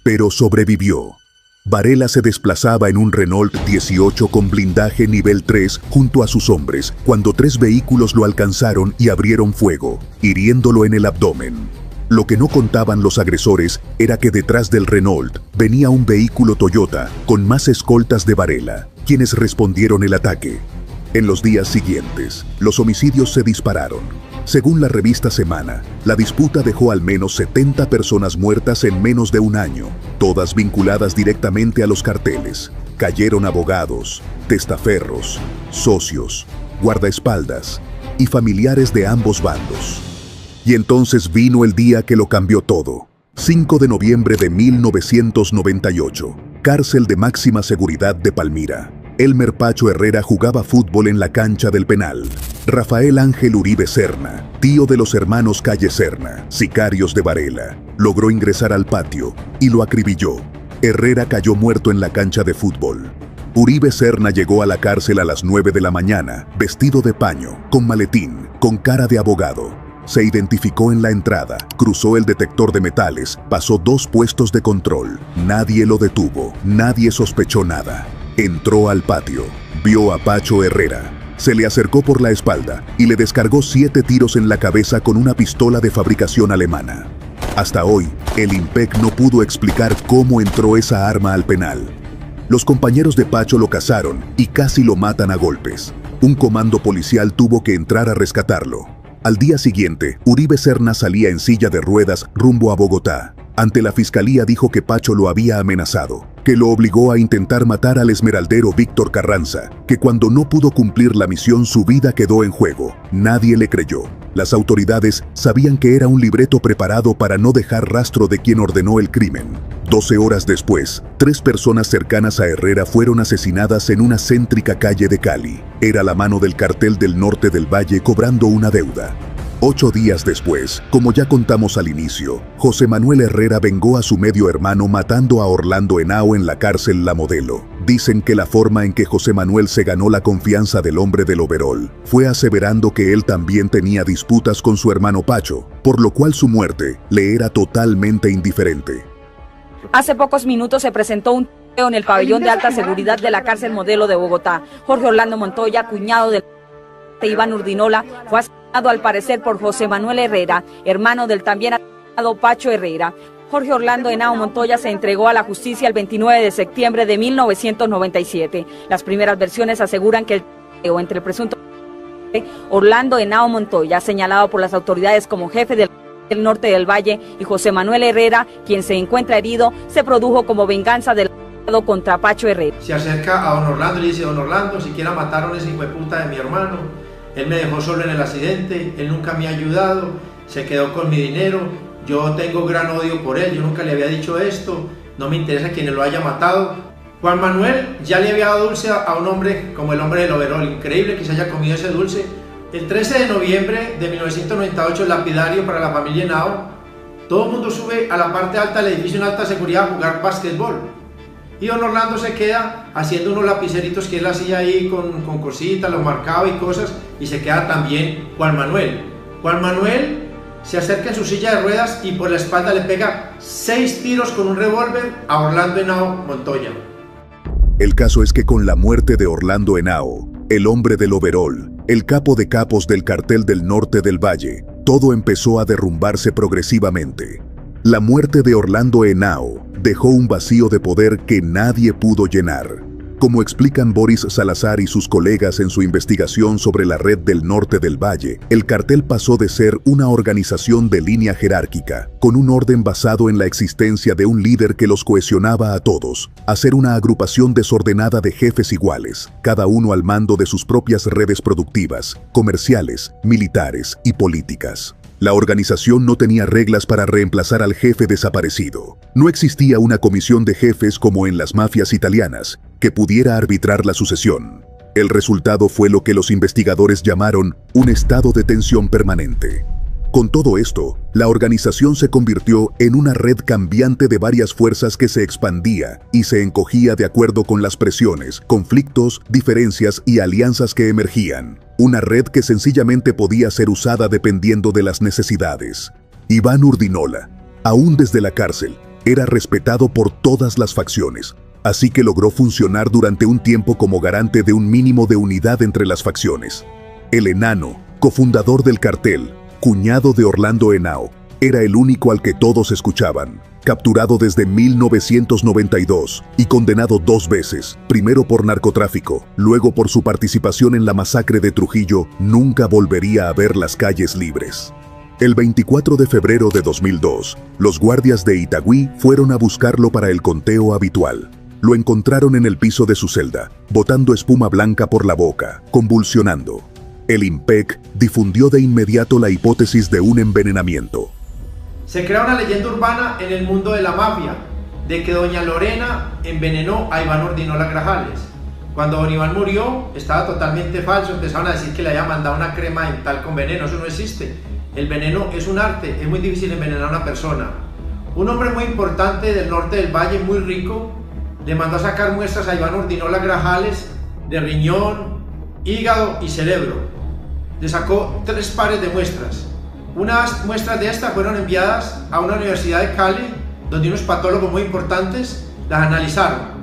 pero sobrevivió. Varela se desplazaba en un Renault 18 con blindaje nivel 3 junto a sus hombres cuando 3 vehículos lo alcanzaron y abrieron fuego, hiriéndolo en el abdomen. Lo que no contaban los agresores era que detrás del Renault venía un vehículo Toyota con más escoltas de Varela, quienes respondieron el ataque. En los días siguientes, los homicidios se dispararon. Según la revista Semana, la disputa dejó al menos 70 personas muertas en menos de un año, todas vinculadas directamente a los carteles. Cayeron abogados, testaferros, socios, guardaespaldas y familiares de ambos bandos. Y entonces vino el día que lo cambió todo. 5 de noviembre de 1998, cárcel de máxima seguridad de Palmira. Elmer Pacho Herrera jugaba fútbol en la cancha del penal. Rafael Ángel Uribe Serna, tío de los hermanos Calle Serna, sicarios de Varela, logró ingresar al patio y lo acribilló. Herrera cayó muerto en la cancha de fútbol. Uribe Serna llegó a la cárcel a las 9 de la mañana, vestido de paño, con maletín, con cara de abogado. Se identificó en la entrada, cruzó el detector de metales, pasó 2 puestos de control. Nadie lo detuvo, nadie sospechó nada. Entró al patio, vio a Pacho Herrera. Se le acercó por la espalda y le descargó 7 tiros en la cabeza con una pistola de fabricación alemana. Hasta hoy, el IMPEC no pudo explicar cómo entró esa arma al penal. Los compañeros de Pacho lo cazaron y casi lo matan a golpes. Un comando policial tuvo que entrar a rescatarlo. Al día siguiente, Uribe Serna salía en silla de ruedas rumbo a Bogotá. Ante la fiscalía dijo que Pacho lo había amenazado, que lo obligó a intentar matar al esmeraldero Víctor Carranza, que cuando no pudo cumplir la misión su vida quedó en juego. Nadie le creyó. Las autoridades sabían que era un libreto preparado para no dejar rastro de quien ordenó el crimen. 12 horas después, 3 personas cercanas a Herrera fueron asesinadas en una céntrica calle de Cali. Era la mano del cartel del norte del Valle cobrando una deuda. 8 días después, como ya contamos al inicio, José Manuel Herrera vengó a su medio hermano matando a Orlando Henao en la cárcel La Modelo. Dicen que la forma en que José Manuel se ganó la confianza del hombre del overol fue aseverando que él también tenía disputas con su hermano Pacho, por lo cual su muerte le era totalmente indiferente. Hace pocos minutos se presentó un en el pabellón de alta seguridad de la cárcel Modelo de Bogotá. Jorge Orlando Montoya, cuñado del Iván Urdinola, fue asesinado al parecer por José Manuel Herrera, hermano del también asesinado Pacho Herrera. Jorge Orlando Henao Montoya se entregó a la justicia el 29 de septiembre de 1997. Las primeras versiones aseguran que el tiroteo entre el presunto Orlando Henao Montoya, señalado por las autoridades como jefe del norte del Valle, y José Manuel Herrera, quien se encuentra herido, se produjo como venganza del contra Pacho Herrera. Se acerca a don Orlando y le dice: don Orlando, siquiera mataron a ese hijo de puta de mi hermano, él me dejó solo en el accidente, él nunca me ha ayudado, se quedó con mi dinero, yo tengo gran odio por él, yo nunca le había dicho esto, no me interesa quién lo haya matado. Juan Manuel ya le había dado dulce a un hombre como el hombre del overol, increíble que se haya comido ese dulce. El 13 de noviembre de 1998, el lapidario para la familia Henao, todo el mundo sube a la parte alta del edificio en alta seguridad a jugar básquetbol. Y don Orlando se queda haciendo unos lapiceritos que él hacía ahí con cositas, los marcaba y cosas, y se queda también Juan Manuel. Juan Manuel se acerca en su silla de ruedas y por la espalda le pega 6 tiros con un revólver a Orlando Henao Montoya. El caso es que con la muerte de Orlando Henao, el hombre del overol, el capo de capos del cartel del norte del Valle, todo empezó a derrumbarse progresivamente. La muerte de Orlando Henao dejó un vacío de poder que nadie pudo llenar. Como explican Boris Salazar y sus colegas en su investigación sobre la red del norte del Valle, el cartel pasó de ser una organización de línea jerárquica, con un orden basado en la existencia de un líder que los cohesionaba a todos, a ser una agrupación desordenada de jefes iguales, cada uno al mando de sus propias redes productivas, comerciales, militares y políticas. La organización no tenía reglas para reemplazar al jefe desaparecido. No existía una comisión de jefes como en las mafias italianas, que pudiera arbitrar la sucesión. El resultado fue lo que los investigadores llamaron un estado de tensión permanente. Con todo esto, la organización se convirtió en una red cambiante de varias fuerzas que se expandía y se encogía de acuerdo con las presiones, conflictos, diferencias y alianzas que emergían. Una red que sencillamente podía ser usada dependiendo de las necesidades. Iván Urdinola, aún desde la cárcel, era respetado por todas las facciones, así que logró funcionar durante un tiempo como garante de un mínimo de unidad entre las facciones. El enano, cofundador del cartel, cuñado de Orlando Henao, era el único al que todos escuchaban. Capturado desde 1992 y condenado 2 veces, primero por narcotráfico, luego por su participación en la masacre de Trujillo, nunca volvería a ver las calles libres. El 24 de febrero de 2002, los guardias de Itagüí fueron a buscarlo para el conteo habitual. Lo encontraron en el piso de su celda, botando espuma blanca por la boca, convulsionando. El IMPEC difundió de inmediato la hipótesis de un envenenamiento. Se crea una leyenda urbana en el mundo de la mafia, de que doña Lorena envenenó a Iván Urdinola Grajales. Cuando don Iván murió, estaba totalmente falso, empezaron a decir que le había mandado una crema dental con veneno, eso no existe. El veneno es un arte, es muy difícil envenenar a una persona. Un hombre muy importante del norte del Valle, muy rico, le mandó a sacar muestras a Iván Urdinola Grajales de riñón, hígado y cerebro. Le sacó 3 pares de muestras. Unas muestras de estas fueron enviadas a una universidad de Cali, donde unos patólogos muy importantes las analizaron.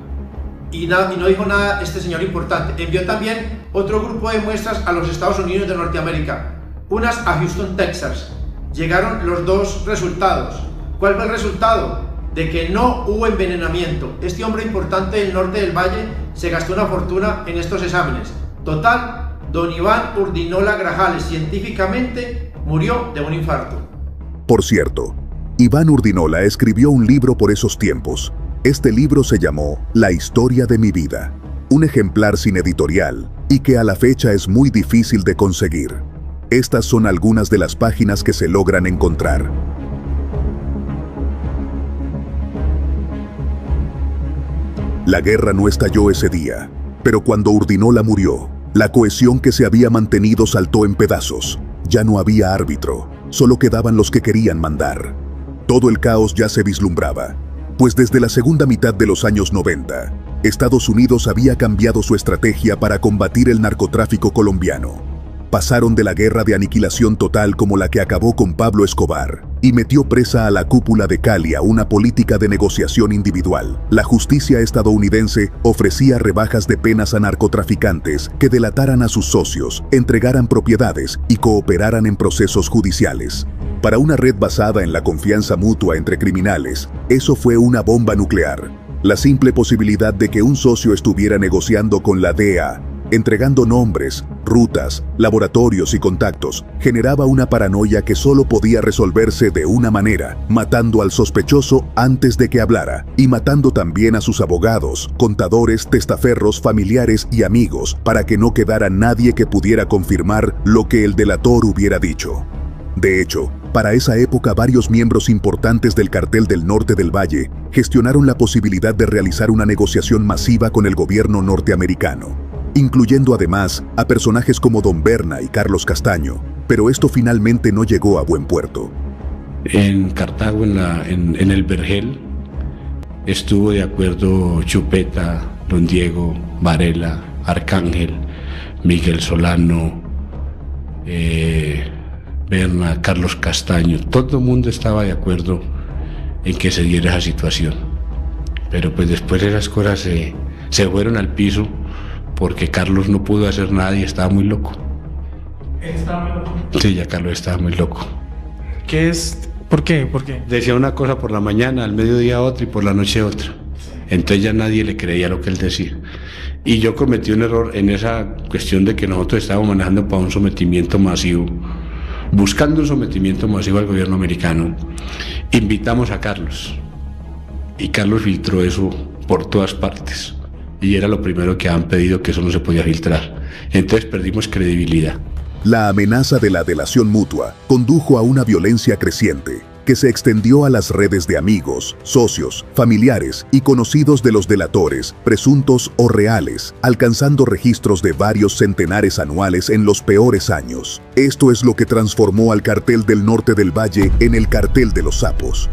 Y no dijo nada este señor importante. Envió también otro grupo de muestras a los Estados Unidos de Norteamérica, unas a Houston, Texas. Llegaron los 2 resultados. ¿Cuál fue el resultado? De que no hubo envenenamiento. Este hombre importante del norte del valle se gastó una fortuna en estos exámenes. Total, don Iván Urdinola Grajales científicamente murió de un infarto. Por cierto, Iván Urdinola escribió un libro por esos tiempos. Este libro se llamó La historia de mi vida, un ejemplar sin editorial y que a la fecha es muy difícil de conseguir. Estas son algunas de las páginas que se logran encontrar. La guerra no estalló ese día, pero cuando Urdinola murió, la cohesión que se había mantenido saltó en pedazos. Ya no había árbitro, solo quedaban los que querían mandar. Todo el caos ya se vislumbraba, pues desde la segunda mitad de los años 90, Estados Unidos había cambiado su estrategia para combatir el narcotráfico colombiano. Pasaron de la guerra de aniquilación total como la que acabó con Pablo Escobar y metió presa a la cúpula de Cali a una política de negociación individual. La justicia estadounidense ofrecía rebajas de penas a narcotraficantes que delataran a sus socios, entregaran propiedades y cooperaran en procesos judiciales. Para una red basada en la confianza mutua entre criminales, eso fue una bomba nuclear. La simple posibilidad de que un socio estuviera negociando con la DEA, entregando nombres, rutas, laboratorios y contactos, generaba una paranoia que solo podía resolverse de una manera, matando al sospechoso antes de que hablara, y matando también a sus abogados, contadores, testaferros, familiares y amigos, para que no quedara nadie que pudiera confirmar lo que el delator hubiera dicho. De hecho, para esa época varios miembros importantes del Cartel del Norte del Valle gestionaron la posibilidad de realizar una negociación masiva con el gobierno norteamericano, incluyendo además a personajes como Don Berna y Carlos Castaño, pero esto finalmente no llegó a buen puerto. En Cartago, en el Vergel, estuvo de acuerdo Chupeta, Don Diego, Varela, Arcángel, Miguel Solano, Berna, Carlos Castaño. Todo el mundo estaba de acuerdo en que se diera esa situación. Pero pues después esas cosas se fueron al piso porque Carlos no pudo hacer nada y estaba muy loco. ¿Estaba muy loco? Sí, ya Carlos estaba muy loco. ¿Qué es? ¿Por qué? ¿Por qué? Decía una cosa por la mañana, al mediodía otra y por la noche otra. Entonces ya nadie le creía lo que él decía. Y yo cometí un error en esa cuestión de que nosotros estábamos manejando para un sometimiento masivo, buscando un sometimiento masivo al gobierno americano. Invitamos a Carlos y Carlos filtró eso por todas partes y era lo primero que habían pedido, que eso no se podía filtrar. Entonces perdimos credibilidad. La amenaza de la delación mutua condujo a una violencia creciente que se extendió a las redes de amigos, socios, familiares y conocidos de los delatores, presuntos o reales, alcanzando registros de varios centenares anuales en los peores años. Esto es lo que transformó al Cartel del Norte del Valle en el Cartel de los Sapos.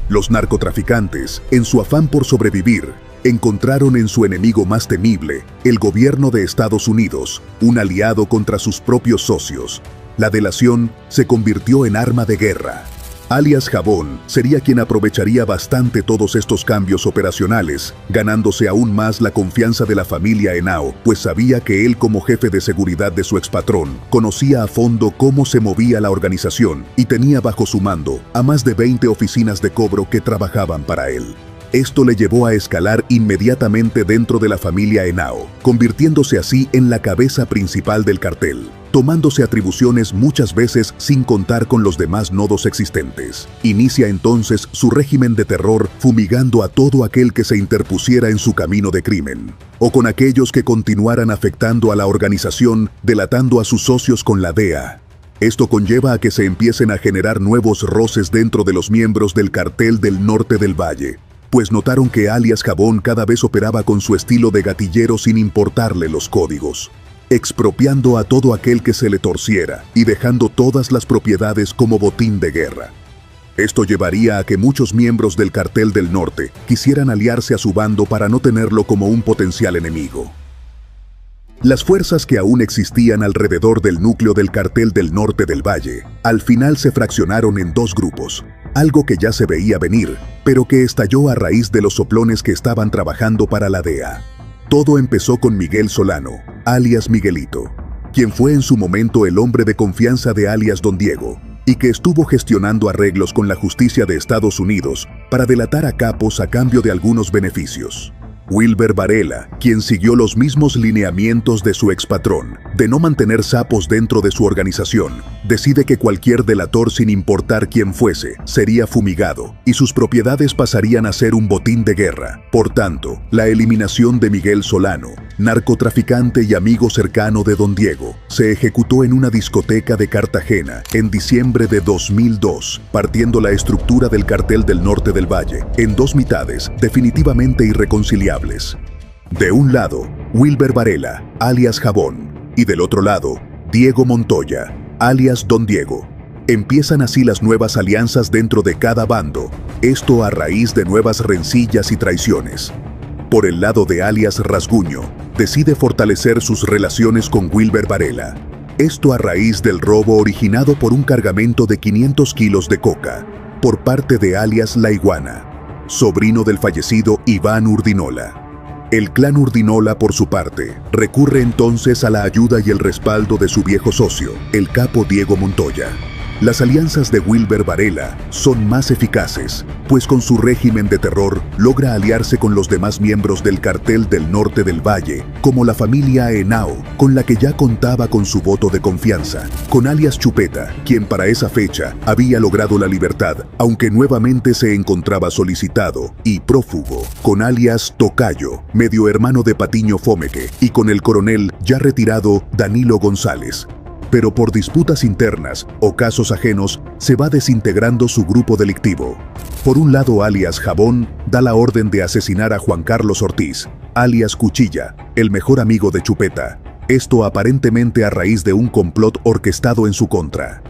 Los narcotraficantes, en su afán por sobrevivir, encontraron en su enemigo más temible, el gobierno de Estados Unidos, un aliado contra sus propios socios. La delación se convirtió en arma de guerra. Alias Jabón sería quien aprovecharía bastante todos estos cambios operacionales, ganándose aún más la confianza de la familia Henao, pues sabía que él, como jefe de seguridad de su expatrón, conocía a fondo cómo se movía la organización y tenía bajo su mando a más de 20 oficinas de cobro que trabajaban para él. Esto le llevó a escalar inmediatamente dentro de la familia Henao, convirtiéndose así en la cabeza principal del cartel, tomándose atribuciones muchas veces sin contar con los demás nodos existentes. Inicia entonces su régimen de terror, fumigando a todo aquel que se interpusiera en su camino de crimen, o con aquellos que continuaran afectando a la organización, delatando a sus socios con la DEA. Esto conlleva a que se empiecen a generar nuevos roces dentro de los miembros del Cartel del Norte del Valle, pues notaron que alias Jabón cada vez operaba con su estilo de gatillero sin importarle los códigos, expropiando a todo aquel que se le torciera y dejando todas las propiedades como botín de guerra. Esto llevaría a que muchos miembros del Cartel del Norte quisieran aliarse a su bando para no tenerlo como un potencial enemigo. Las fuerzas que aún existían alrededor del núcleo del Cartel del Norte del Valle, al final se fraccionaron en dos grupos, algo que ya se veía venir, pero que estalló a raíz de los soplones que estaban trabajando para la DEA. Todo empezó con Miguel Solano, alias Miguelito, quien fue en su momento el hombre de confianza de alias Don Diego, y que estuvo gestionando arreglos con la justicia de Estados Unidos para delatar a capos a cambio de algunos beneficios. Wilber Varela, quien siguió los mismos lineamientos de su expatrón, de no mantener sapos dentro de su organización, decide que cualquier delator, sin importar quién fuese, sería fumigado y sus propiedades pasarían a ser un botín de guerra. Por tanto, la eliminación de Miguel Solano, narcotraficante y amigo cercano de Don Diego, se ejecutó en una discoteca de Cartagena en diciembre de 2002, partiendo la estructura del Cartel del Norte del Valle en dos mitades definitivamente irreconciliables. De un lado, Wilber Varela, alias Jabón, y del otro lado, Diego Montoya, alias Don Diego. Empiezan así las nuevas alianzas dentro de cada bando, esto a raíz de nuevas rencillas y traiciones. Por el lado de alias Rasguño, decide fortalecer sus relaciones con Wilber Varela. Esto a raíz del robo originado por un cargamento de 500 kilos de coca, por parte de alias La Iguana, sobrino del fallecido Iván Urdinola. El clan Urdinola, por su parte, recurre entonces a la ayuda y el respaldo de su viejo socio, el capo Diego Montoya. Las alianzas de Wilber Varela son más eficaces, pues con su régimen de terror logra aliarse con los demás miembros del Cartel del Norte del Valle, como la familia Henao, con la que ya contaba con su voto de confianza, con alias Chupeta, quien para esa fecha había logrado la libertad, aunque nuevamente se encontraba solicitado y prófugo, con alias Tocayo, medio hermano de Patiño Fómeque, y con el coronel ya retirado Danilo González. Pero por disputas internas o casos ajenos se va desintegrando su grupo delictivo. Por un lado, alias Jabón da la orden de asesinar a Juan Carlos Ortiz, alias Cuchilla, el mejor amigo de Chupeta. Esto aparentemente a raíz de un complot orquestado en su contra.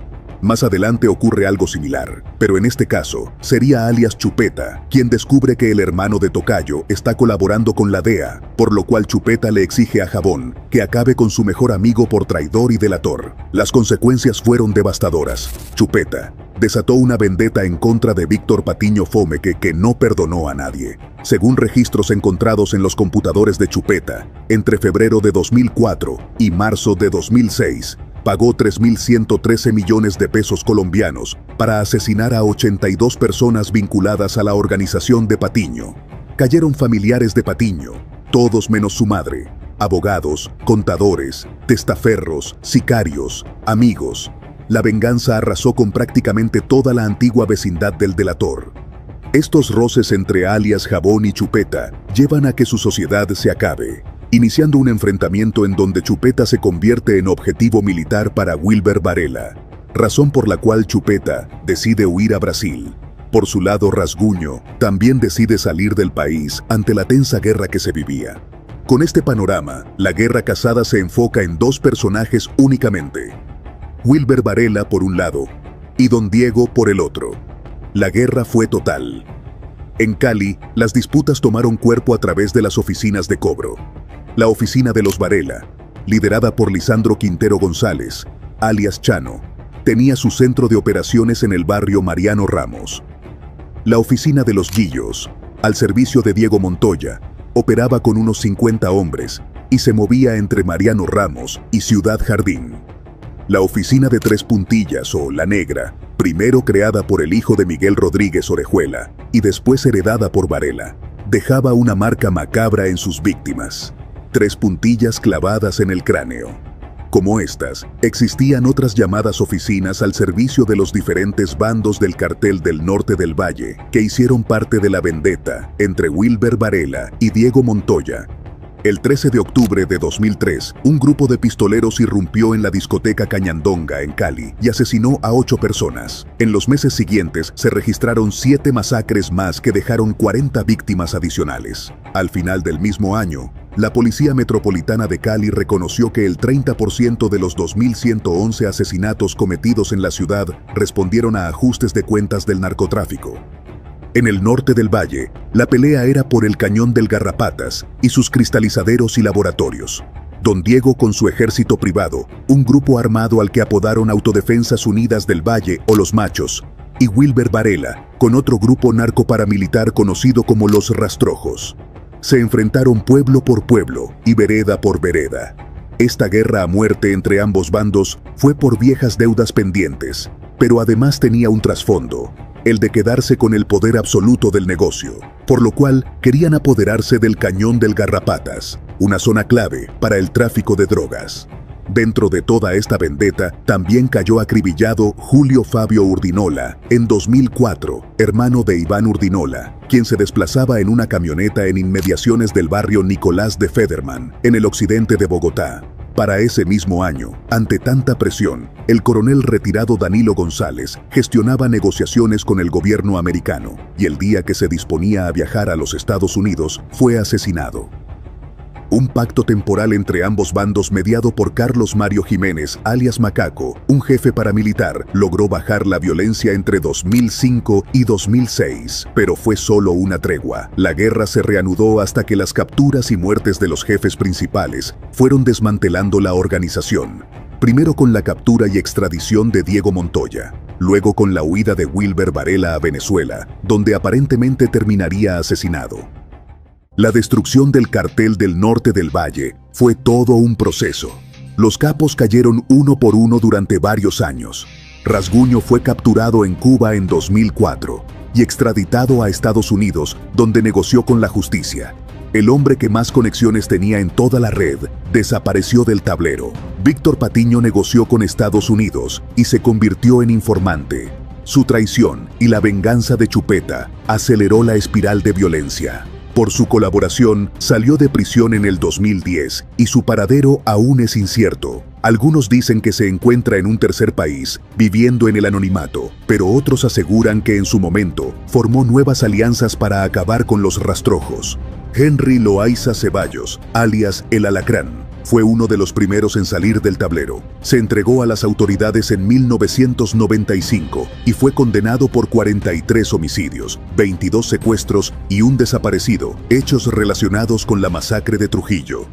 Más adelante ocurre algo similar, pero en este caso sería alias Chupeta quien descubre que el hermano de Tocayo está colaborando con la DEA, por lo cual Chupeta le exige a Jabón que acabe con su mejor amigo por traidor y delator. Las consecuencias fueron devastadoras. Chupeta desató una vendetta en contra de Víctor Patiño Fómeque que no perdonó a nadie. Según registros encontrados en los computadores de Chupeta, entre febrero de 2004 y marzo de 2006, pagó 3.113 millones de pesos colombianos para asesinar a 82 personas vinculadas a la organización de Patiño. Cayeron familiares de Patiño, todos menos su madre, abogados, contadores, testaferros, sicarios, amigos. La venganza arrasó con prácticamente toda la antigua vecindad del delator. Estos roces entre alias Jabón y Chupeta llevan a que su sociedad se acabe, iniciando un enfrentamiento en donde Chupeta se convierte en objetivo militar para Wilber Varela, razón por la cual Chupeta decide huir a Brasil. Por su lado, Rasguño también decide salir del país ante la tensa guerra que se vivía. Con este panorama, la guerra casada se enfoca en dos personajes únicamente: Wilber Varela por un lado y Don Diego por el otro. La guerra fue total. En Cali, las disputas tomaron cuerpo a través de las oficinas de cobro. La oficina de los Varela, liderada por Lisandro Quintero González, alias Chano, tenía su centro de operaciones en el barrio Mariano Ramos. La oficina de los Guillos, al servicio de Diego Montoya, operaba con unos 50 hombres y se movía entre Mariano Ramos y Ciudad Jardín. La oficina de Tres Puntillas o La Negra, primero creada por el hijo de Miguel Rodríguez Orejuela y después heredada por Varela, dejaba una marca macabra en sus víctimas: 3 puntillas clavadas en el cráneo. Como estas, existían otras llamadas oficinas al servicio de los diferentes bandos del Cartel del Norte del Valle que hicieron parte de la vendetta entre Wilber Varela y Diego Montoya. El 13 de octubre de 2003, un grupo de pistoleros irrumpió en la discoteca Cañandonga en Cali y asesinó a 8 personas. En los meses siguientes se registraron 7 masacres más que dejaron 40 víctimas adicionales. Al final del mismo año, La Policía Metropolitana de Cali reconoció que el 30% de los 2.111 asesinatos cometidos en la ciudad respondieron a ajustes de cuentas del narcotráfico. En el norte del valle, la pelea era por el cañón del Garrapatas y sus cristalizaderos y laboratorios. Don Diego con su ejército privado, un grupo armado al que apodaron Autodefensas Unidas del Valle o Los Machos, y Wilber Varela, con otro grupo narcoparamilitar conocido como Los Rastrojos. Se enfrentaron pueblo por pueblo y vereda por vereda. Esta guerra a muerte entre ambos bandos fue por viejas deudas pendientes, pero además tenía un trasfondo, el de quedarse con el poder absoluto del negocio, por lo cual querían apoderarse del Cañón del Garrapatas, una zona clave para el tráfico de drogas. Dentro de toda esta vendetta también cayó acribillado Julio Fabio Urdinola, en 2004, hermano de Iván Urdinola, quien se desplazaba en una camioneta en inmediaciones del barrio Nicolás de Federman, en el occidente de Bogotá. Para ese mismo año, ante tanta presión, el coronel retirado Danilo González gestionaba negociaciones con el gobierno americano, y el día que se disponía a viajar a los Estados Unidos, fue asesinado. Un pacto temporal entre ambos bandos mediado por Carlos Mario Jiménez, alias Macaco, un jefe paramilitar, logró bajar la violencia entre 2005 y 2006, pero fue solo una tregua. La guerra se reanudó hasta que las capturas y muertes de los jefes principales fueron desmantelando la organización. Primero con la captura y extradición de Diego Montoya, luego con la huida de Wilber Varela a Venezuela, donde aparentemente terminaría asesinado. La destrucción del cartel del norte del valle fue todo un proceso. Los capos cayeron uno por uno durante varios años. Rasguño fue capturado en Cuba en 2004 y extraditado a Estados Unidos, donde negoció con la justicia. El hombre que más conexiones tenía en toda la red desapareció del tablero. Víctor Patiño negoció con Estados Unidos y se convirtió en informante. Su traición y la venganza de Chupeta aceleró la espiral de violencia. Por su colaboración, salió de prisión en el 2010 y su paradero aún es incierto. Algunos dicen que se encuentra en un tercer país, viviendo en el anonimato, pero otros aseguran que en su momento formó nuevas alianzas para acabar con los rastrojos. Henry Loaiza Ceballos, alias El Alacrán, fue uno de los primeros en salir del tablero. Se entregó a las autoridades en 1995 y fue condenado por 43 homicidios, 22 secuestros y un desaparecido, hechos relacionados con la masacre de Trujillo.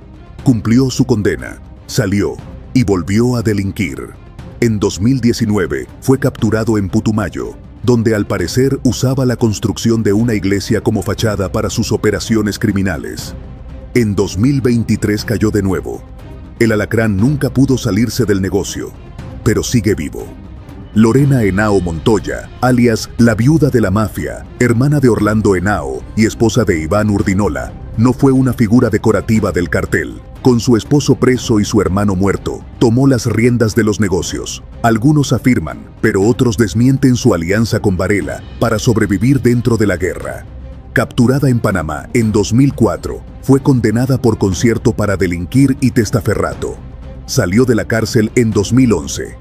Cumplió su condena, salió y volvió a delinquir. En 2019 fue capturado en Putumayo, donde al parecer usaba la construcción de una iglesia como fachada para sus operaciones criminales. En 2023 cayó de nuevo. El Alacrán nunca pudo salirse del negocio, pero sigue vivo. Lorena Henao Montoya, alias la viuda de la mafia, hermana de Orlando Henao y esposa de Iván Urdinola, no fue una figura decorativa del cartel. Con su esposo preso y su hermano muerto, tomó las riendas de los negocios. Algunos afirman, pero otros desmienten su alianza con Varela para sobrevivir dentro de la guerra. Capturada en Panamá en 2004, fue condenada por concierto para delinquir y testaferrato. Salió de la cárcel en 2011.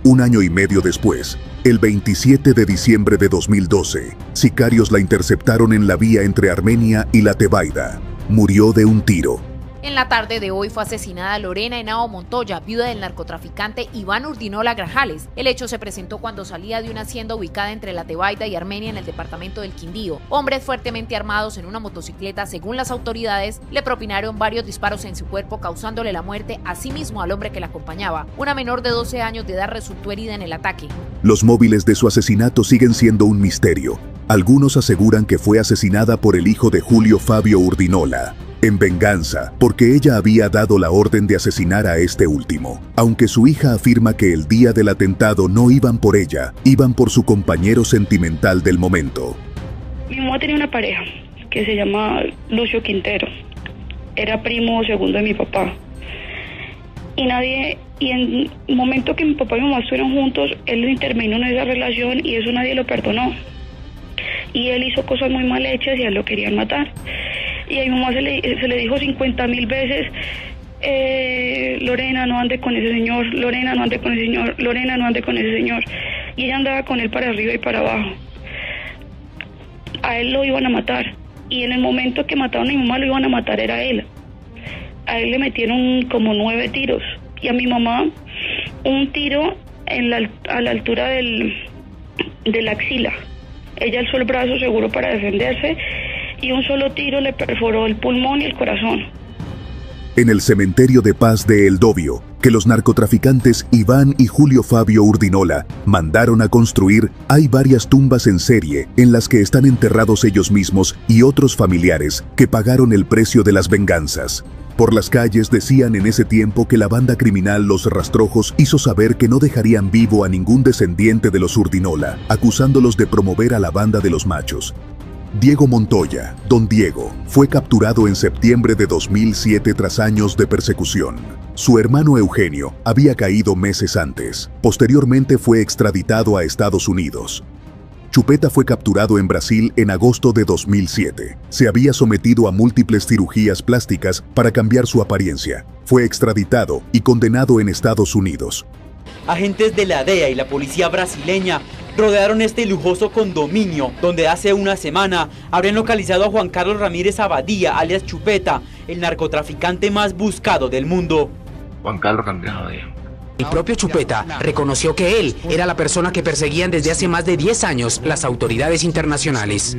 Un año y medio después, el 27 de diciembre de 2012, sicarios la interceptaron en la vía entre Armenia y La Tebaida. Murió de un tiro. En la tarde de hoy fue asesinada Lorena Henao Montoya, viuda del narcotraficante Iván Urdinola Grajales. El hecho se presentó cuando salía de una hacienda ubicada entre La Tebaida y Armenia en el departamento del Quindío. Hombres fuertemente armados en una motocicleta, según las autoridades, le propinaron varios disparos en su cuerpo, causándole la muerte a sí mismo al hombre que la acompañaba. Una menor de 12 años de edad resultó herida en el ataque. Los móviles de su asesinato siguen siendo un misterio. Algunos aseguran que fue asesinada por el hijo de Julio Fabio Urdinola, en venganza, porque ella había dado la orden de asesinar a este último. Aunque su hija afirma que el día del atentado no iban por ella, iban por su compañero sentimental del momento. Mi mamá tenía una pareja que se llama Lucio Quintero. Era primo segundo de mi papá. Y en el momento que mi papá y mi mamá estuvieron juntos, él intervino en esa relación y eso nadie lo perdonó. Y él hizo cosas muy mal hechas y a él lo querían matar. Y a mi mamá se le dijo 50.000 veces, Lorena, no ande con ese señor, Lorena, no ande con ese señor, Lorena, no ande con ese señor. Y ella andaba con él para arriba y para abajo. A él lo iban a matar. Y en el momento que mataron a mi mamá, lo iban a matar era él. a él le metieron como 9 tiros y a mi mamá un tiro a la altura de la axila. Ella alzó el brazo seguro para defenderse y un solo tiro le perforó el pulmón y el corazón. En el cementerio de Paz de El Dovio, que los narcotraficantes Iván y Julio Fabio Urdinola mandaron a construir, hay varias tumbas en serie en las que están enterrados ellos mismos y otros familiares que pagaron el precio de las venganzas. Por las calles decían en ese tiempo que la banda criminal Los Rastrojos hizo saber que no dejarían vivo a ningún descendiente de los Urdinola, acusándolos de promover a la banda de los machos. Diego Montoya, Don Diego, fue capturado en septiembre de 2007 tras años de persecución. Su hermano Eugenio había caído meses antes. Posteriormente fue extraditado a Estados Unidos. Chupeta fue capturado en Brasil en agosto de 2007. Se había sometido a múltiples cirugías plásticas para cambiar su apariencia. Fue extraditado y condenado en Estados Unidos. Agentes de la DEA y la policía brasileña rodearon este lujoso condominio, donde hace una semana habrían localizado a Juan Carlos Ramírez Abadía, alias Chupeta, el narcotraficante más buscado del mundo. Juan Carlos Ramírez Abadía. El propio Chupeta reconoció que él era la persona que perseguían desde hace más de 10 años las autoridades internacionales.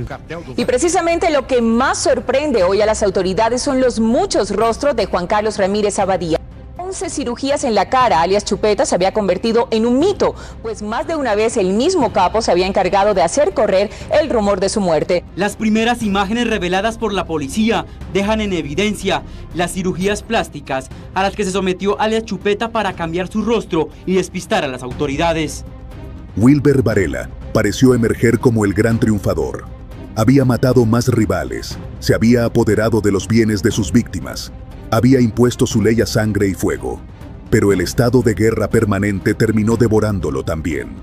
Y precisamente lo que más sorprende hoy a las autoridades son los muchos rostros de Juan Carlos Ramírez Abadía. 11 cirugías en la cara, alias Chupeta, se había convertido en un mito, pues más de una vez el mismo capo se había encargado de hacer correr el rumor de su muerte. Las primeras imágenes reveladas por la policía dejan en evidencia las cirugías plásticas a las que se sometió alias Chupeta para cambiar su rostro y despistar a las autoridades. Wilber Varela pareció emerger como el gran triunfador. Había matado más rivales, se había apoderado de los bienes de sus víctimas, había impuesto su ley a sangre y fuego, pero el estado de guerra permanente terminó devorándolo también.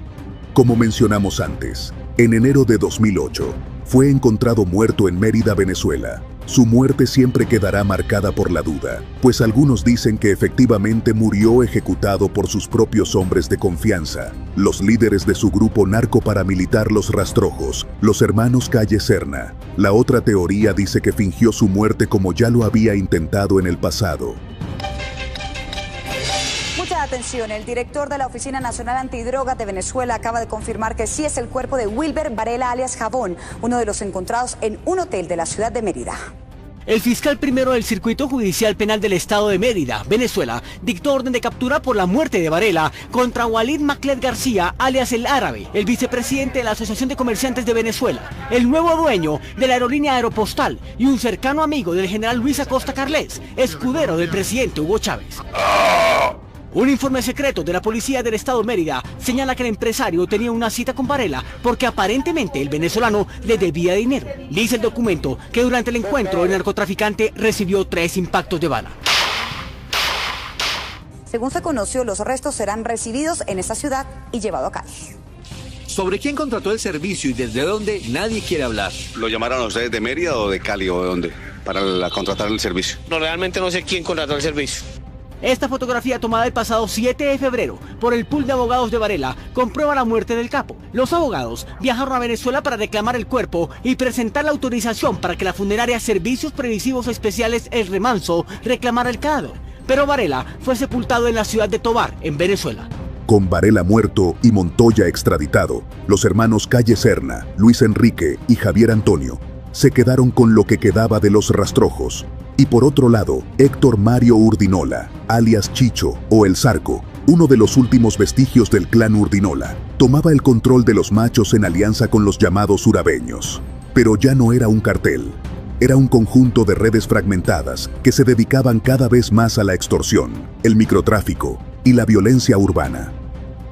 Como mencionamos antes, en enero de 2008, fue encontrado muerto en Mérida, Venezuela. Su muerte siempre quedará marcada por la duda, pues algunos dicen que efectivamente murió ejecutado por sus propios hombres de confianza, los líderes de su grupo narcoparamilitar Los Rastrojos, los hermanos Calle Serna. La otra teoría dice que fingió su muerte como ya lo había intentado en el pasado. Mucha atención, el director de la Oficina Nacional Antidrogas de Venezuela acaba de confirmar que sí es el cuerpo de Wilber Varela alias Jabón, uno de los encontrados en un hotel de la ciudad de Mérida. El fiscal primero del Circuito Judicial Penal del Estado de Mérida, Venezuela, dictó orden de captura por la muerte de Varela contra Walid Maclet García, alias El Árabe, el vicepresidente de la Asociación de Comerciantes de Venezuela, el nuevo dueño de la aerolínea Aeropostal y un cercano amigo del general Luis Acosta Carles, escudero del presidente Hugo Chávez. Un informe secreto de la policía del estado de Mérida señala que el empresario tenía una cita con Varela porque aparentemente el venezolano le debía dinero. Dice el documento que durante el encuentro el narcotraficante recibió 3 impactos de bala. Según se conoció, los restos serán recibidos en esta ciudad y llevado a Cali. Sobre quién contrató el servicio y desde dónde nadie quiere hablar. ¿Lo llamaron a ustedes de Mérida o de Cali o de dónde para contratar el servicio? No, realmente no sé quién contrató el servicio. Esta fotografía tomada el pasado 7 de febrero por el pool de abogados de Varela comprueba la muerte del capo. Los abogados viajaron a Venezuela para reclamar el cuerpo y presentar la autorización para que la funeraria Servicios Previsivos Especiales El Remanso reclamara el cadáver. Pero Varela fue sepultado en la ciudad de Tobar, en Venezuela. Con Varela muerto y Montoya extraditado, los hermanos Calle Serna, Luis Enrique y Javier Antonio se quedaron con lo que quedaba de Los Rastrojos. Y por otro lado, Héctor Mario Urdinola, alias Chicho o El Zarco, uno de los últimos vestigios del clan Urdinola, tomaba el control de los machos en alianza con los llamados urabeños. Pero ya no era un cartel, era un conjunto de redes fragmentadas que se dedicaban cada vez más a la extorsión, el microtráfico y la violencia urbana.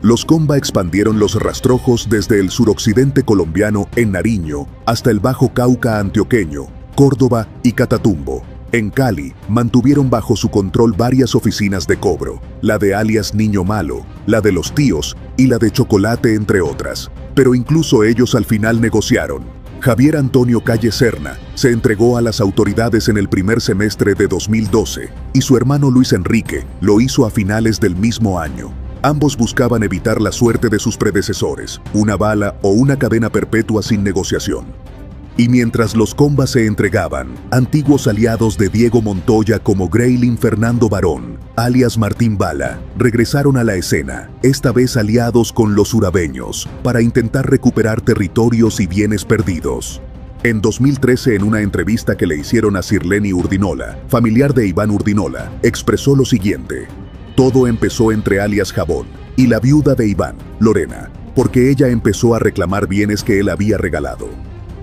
Los Comba expandieron Los Rastrojos desde el suroccidente colombiano en Nariño hasta el Bajo Cauca antioqueño, Córdoba y Catatumbo. En Cali, mantuvieron bajo su control varias oficinas de cobro, la de alias Niño Malo, la de Los Tíos y la de Chocolate, entre otras. Pero incluso ellos al final negociaron. Javier Antonio Calle Serna se entregó a las autoridades en el primer semestre de 2012 y su hermano Luis Enrique lo hizo a finales del mismo año. Ambos buscaban evitar la suerte de sus predecesores, una bala o una cadena perpetua sin negociación. Y mientras los combas se entregaban, antiguos aliados de Diego Montoya como Greylin Fernando Barón, alias Martín Bala, regresaron a la escena, esta vez aliados con los urabeños, para intentar recuperar territorios y bienes perdidos. En 2013, en una entrevista que le hicieron a Sirleni Urdinola, familiar de Iván Urdinola, expresó lo siguiente: todo empezó entre alias Jabón y la viuda de Iván, Lorena, porque ella empezó a reclamar bienes que él había regalado.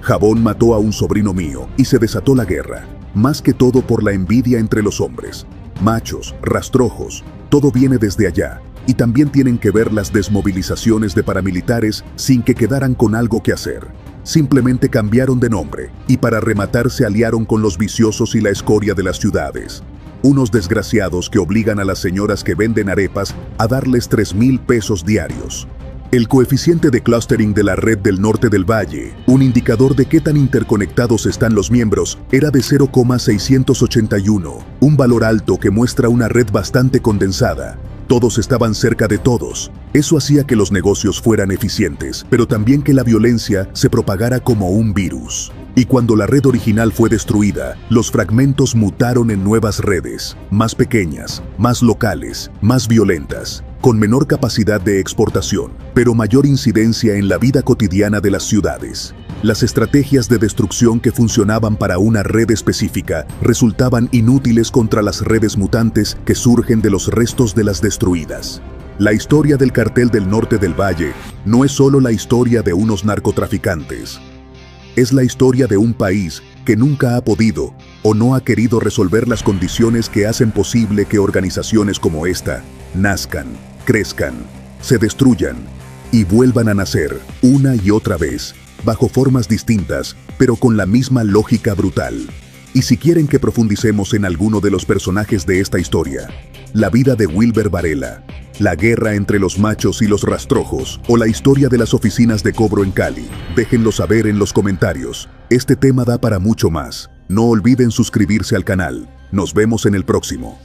Jabón mató a un sobrino mío y se desató la guerra, más que todo por la envidia entre los hombres. Machos, rastrojos, todo viene desde allá, y también tienen que ver las desmovilizaciones de paramilitares sin que quedaran con algo que hacer. Simplemente cambiaron de nombre, y para rematar se aliaron con los viciosos y la escoria de las ciudades. Unos desgraciados que obligan a las señoras que venden arepas a darles 3,000 pesos diarios. El coeficiente de clustering de la red del norte del valle, un indicador de qué tan interconectados están los miembros, era de 0,681, un valor alto que muestra una red bastante condensada. Todos estaban cerca de todos. Eso hacía que los negocios fueran eficientes, pero también que la violencia se propagara como un virus. Y cuando la red original fue destruida, los fragmentos mutaron en nuevas redes, más pequeñas, más locales, más violentas, con menor capacidad de exportación, pero mayor incidencia en la vida cotidiana de las ciudades. Las estrategias de destrucción que funcionaban para una red específica resultaban inútiles contra las redes mutantes que surgen de los restos de las destruidas. La historia del Cartel del Norte del Valle no es solo la historia de unos narcotraficantes. Es la historia de un país que nunca ha podido o no ha querido resolver las condiciones que hacen posible que organizaciones como esta nazcan, crezcan, se destruyan y vuelvan a nacer una y otra vez, bajo formas distintas, pero con la misma lógica brutal. Y si quieren que profundicemos en alguno de los personajes de esta historia, la vida de Wilber Varela, la guerra entre los machos y los rastrojos, o la historia de las oficinas de cobro en Cali, déjenlo saber en los comentarios. Este tema da para mucho más. No olviden suscribirse al canal. Nos vemos en el próximo.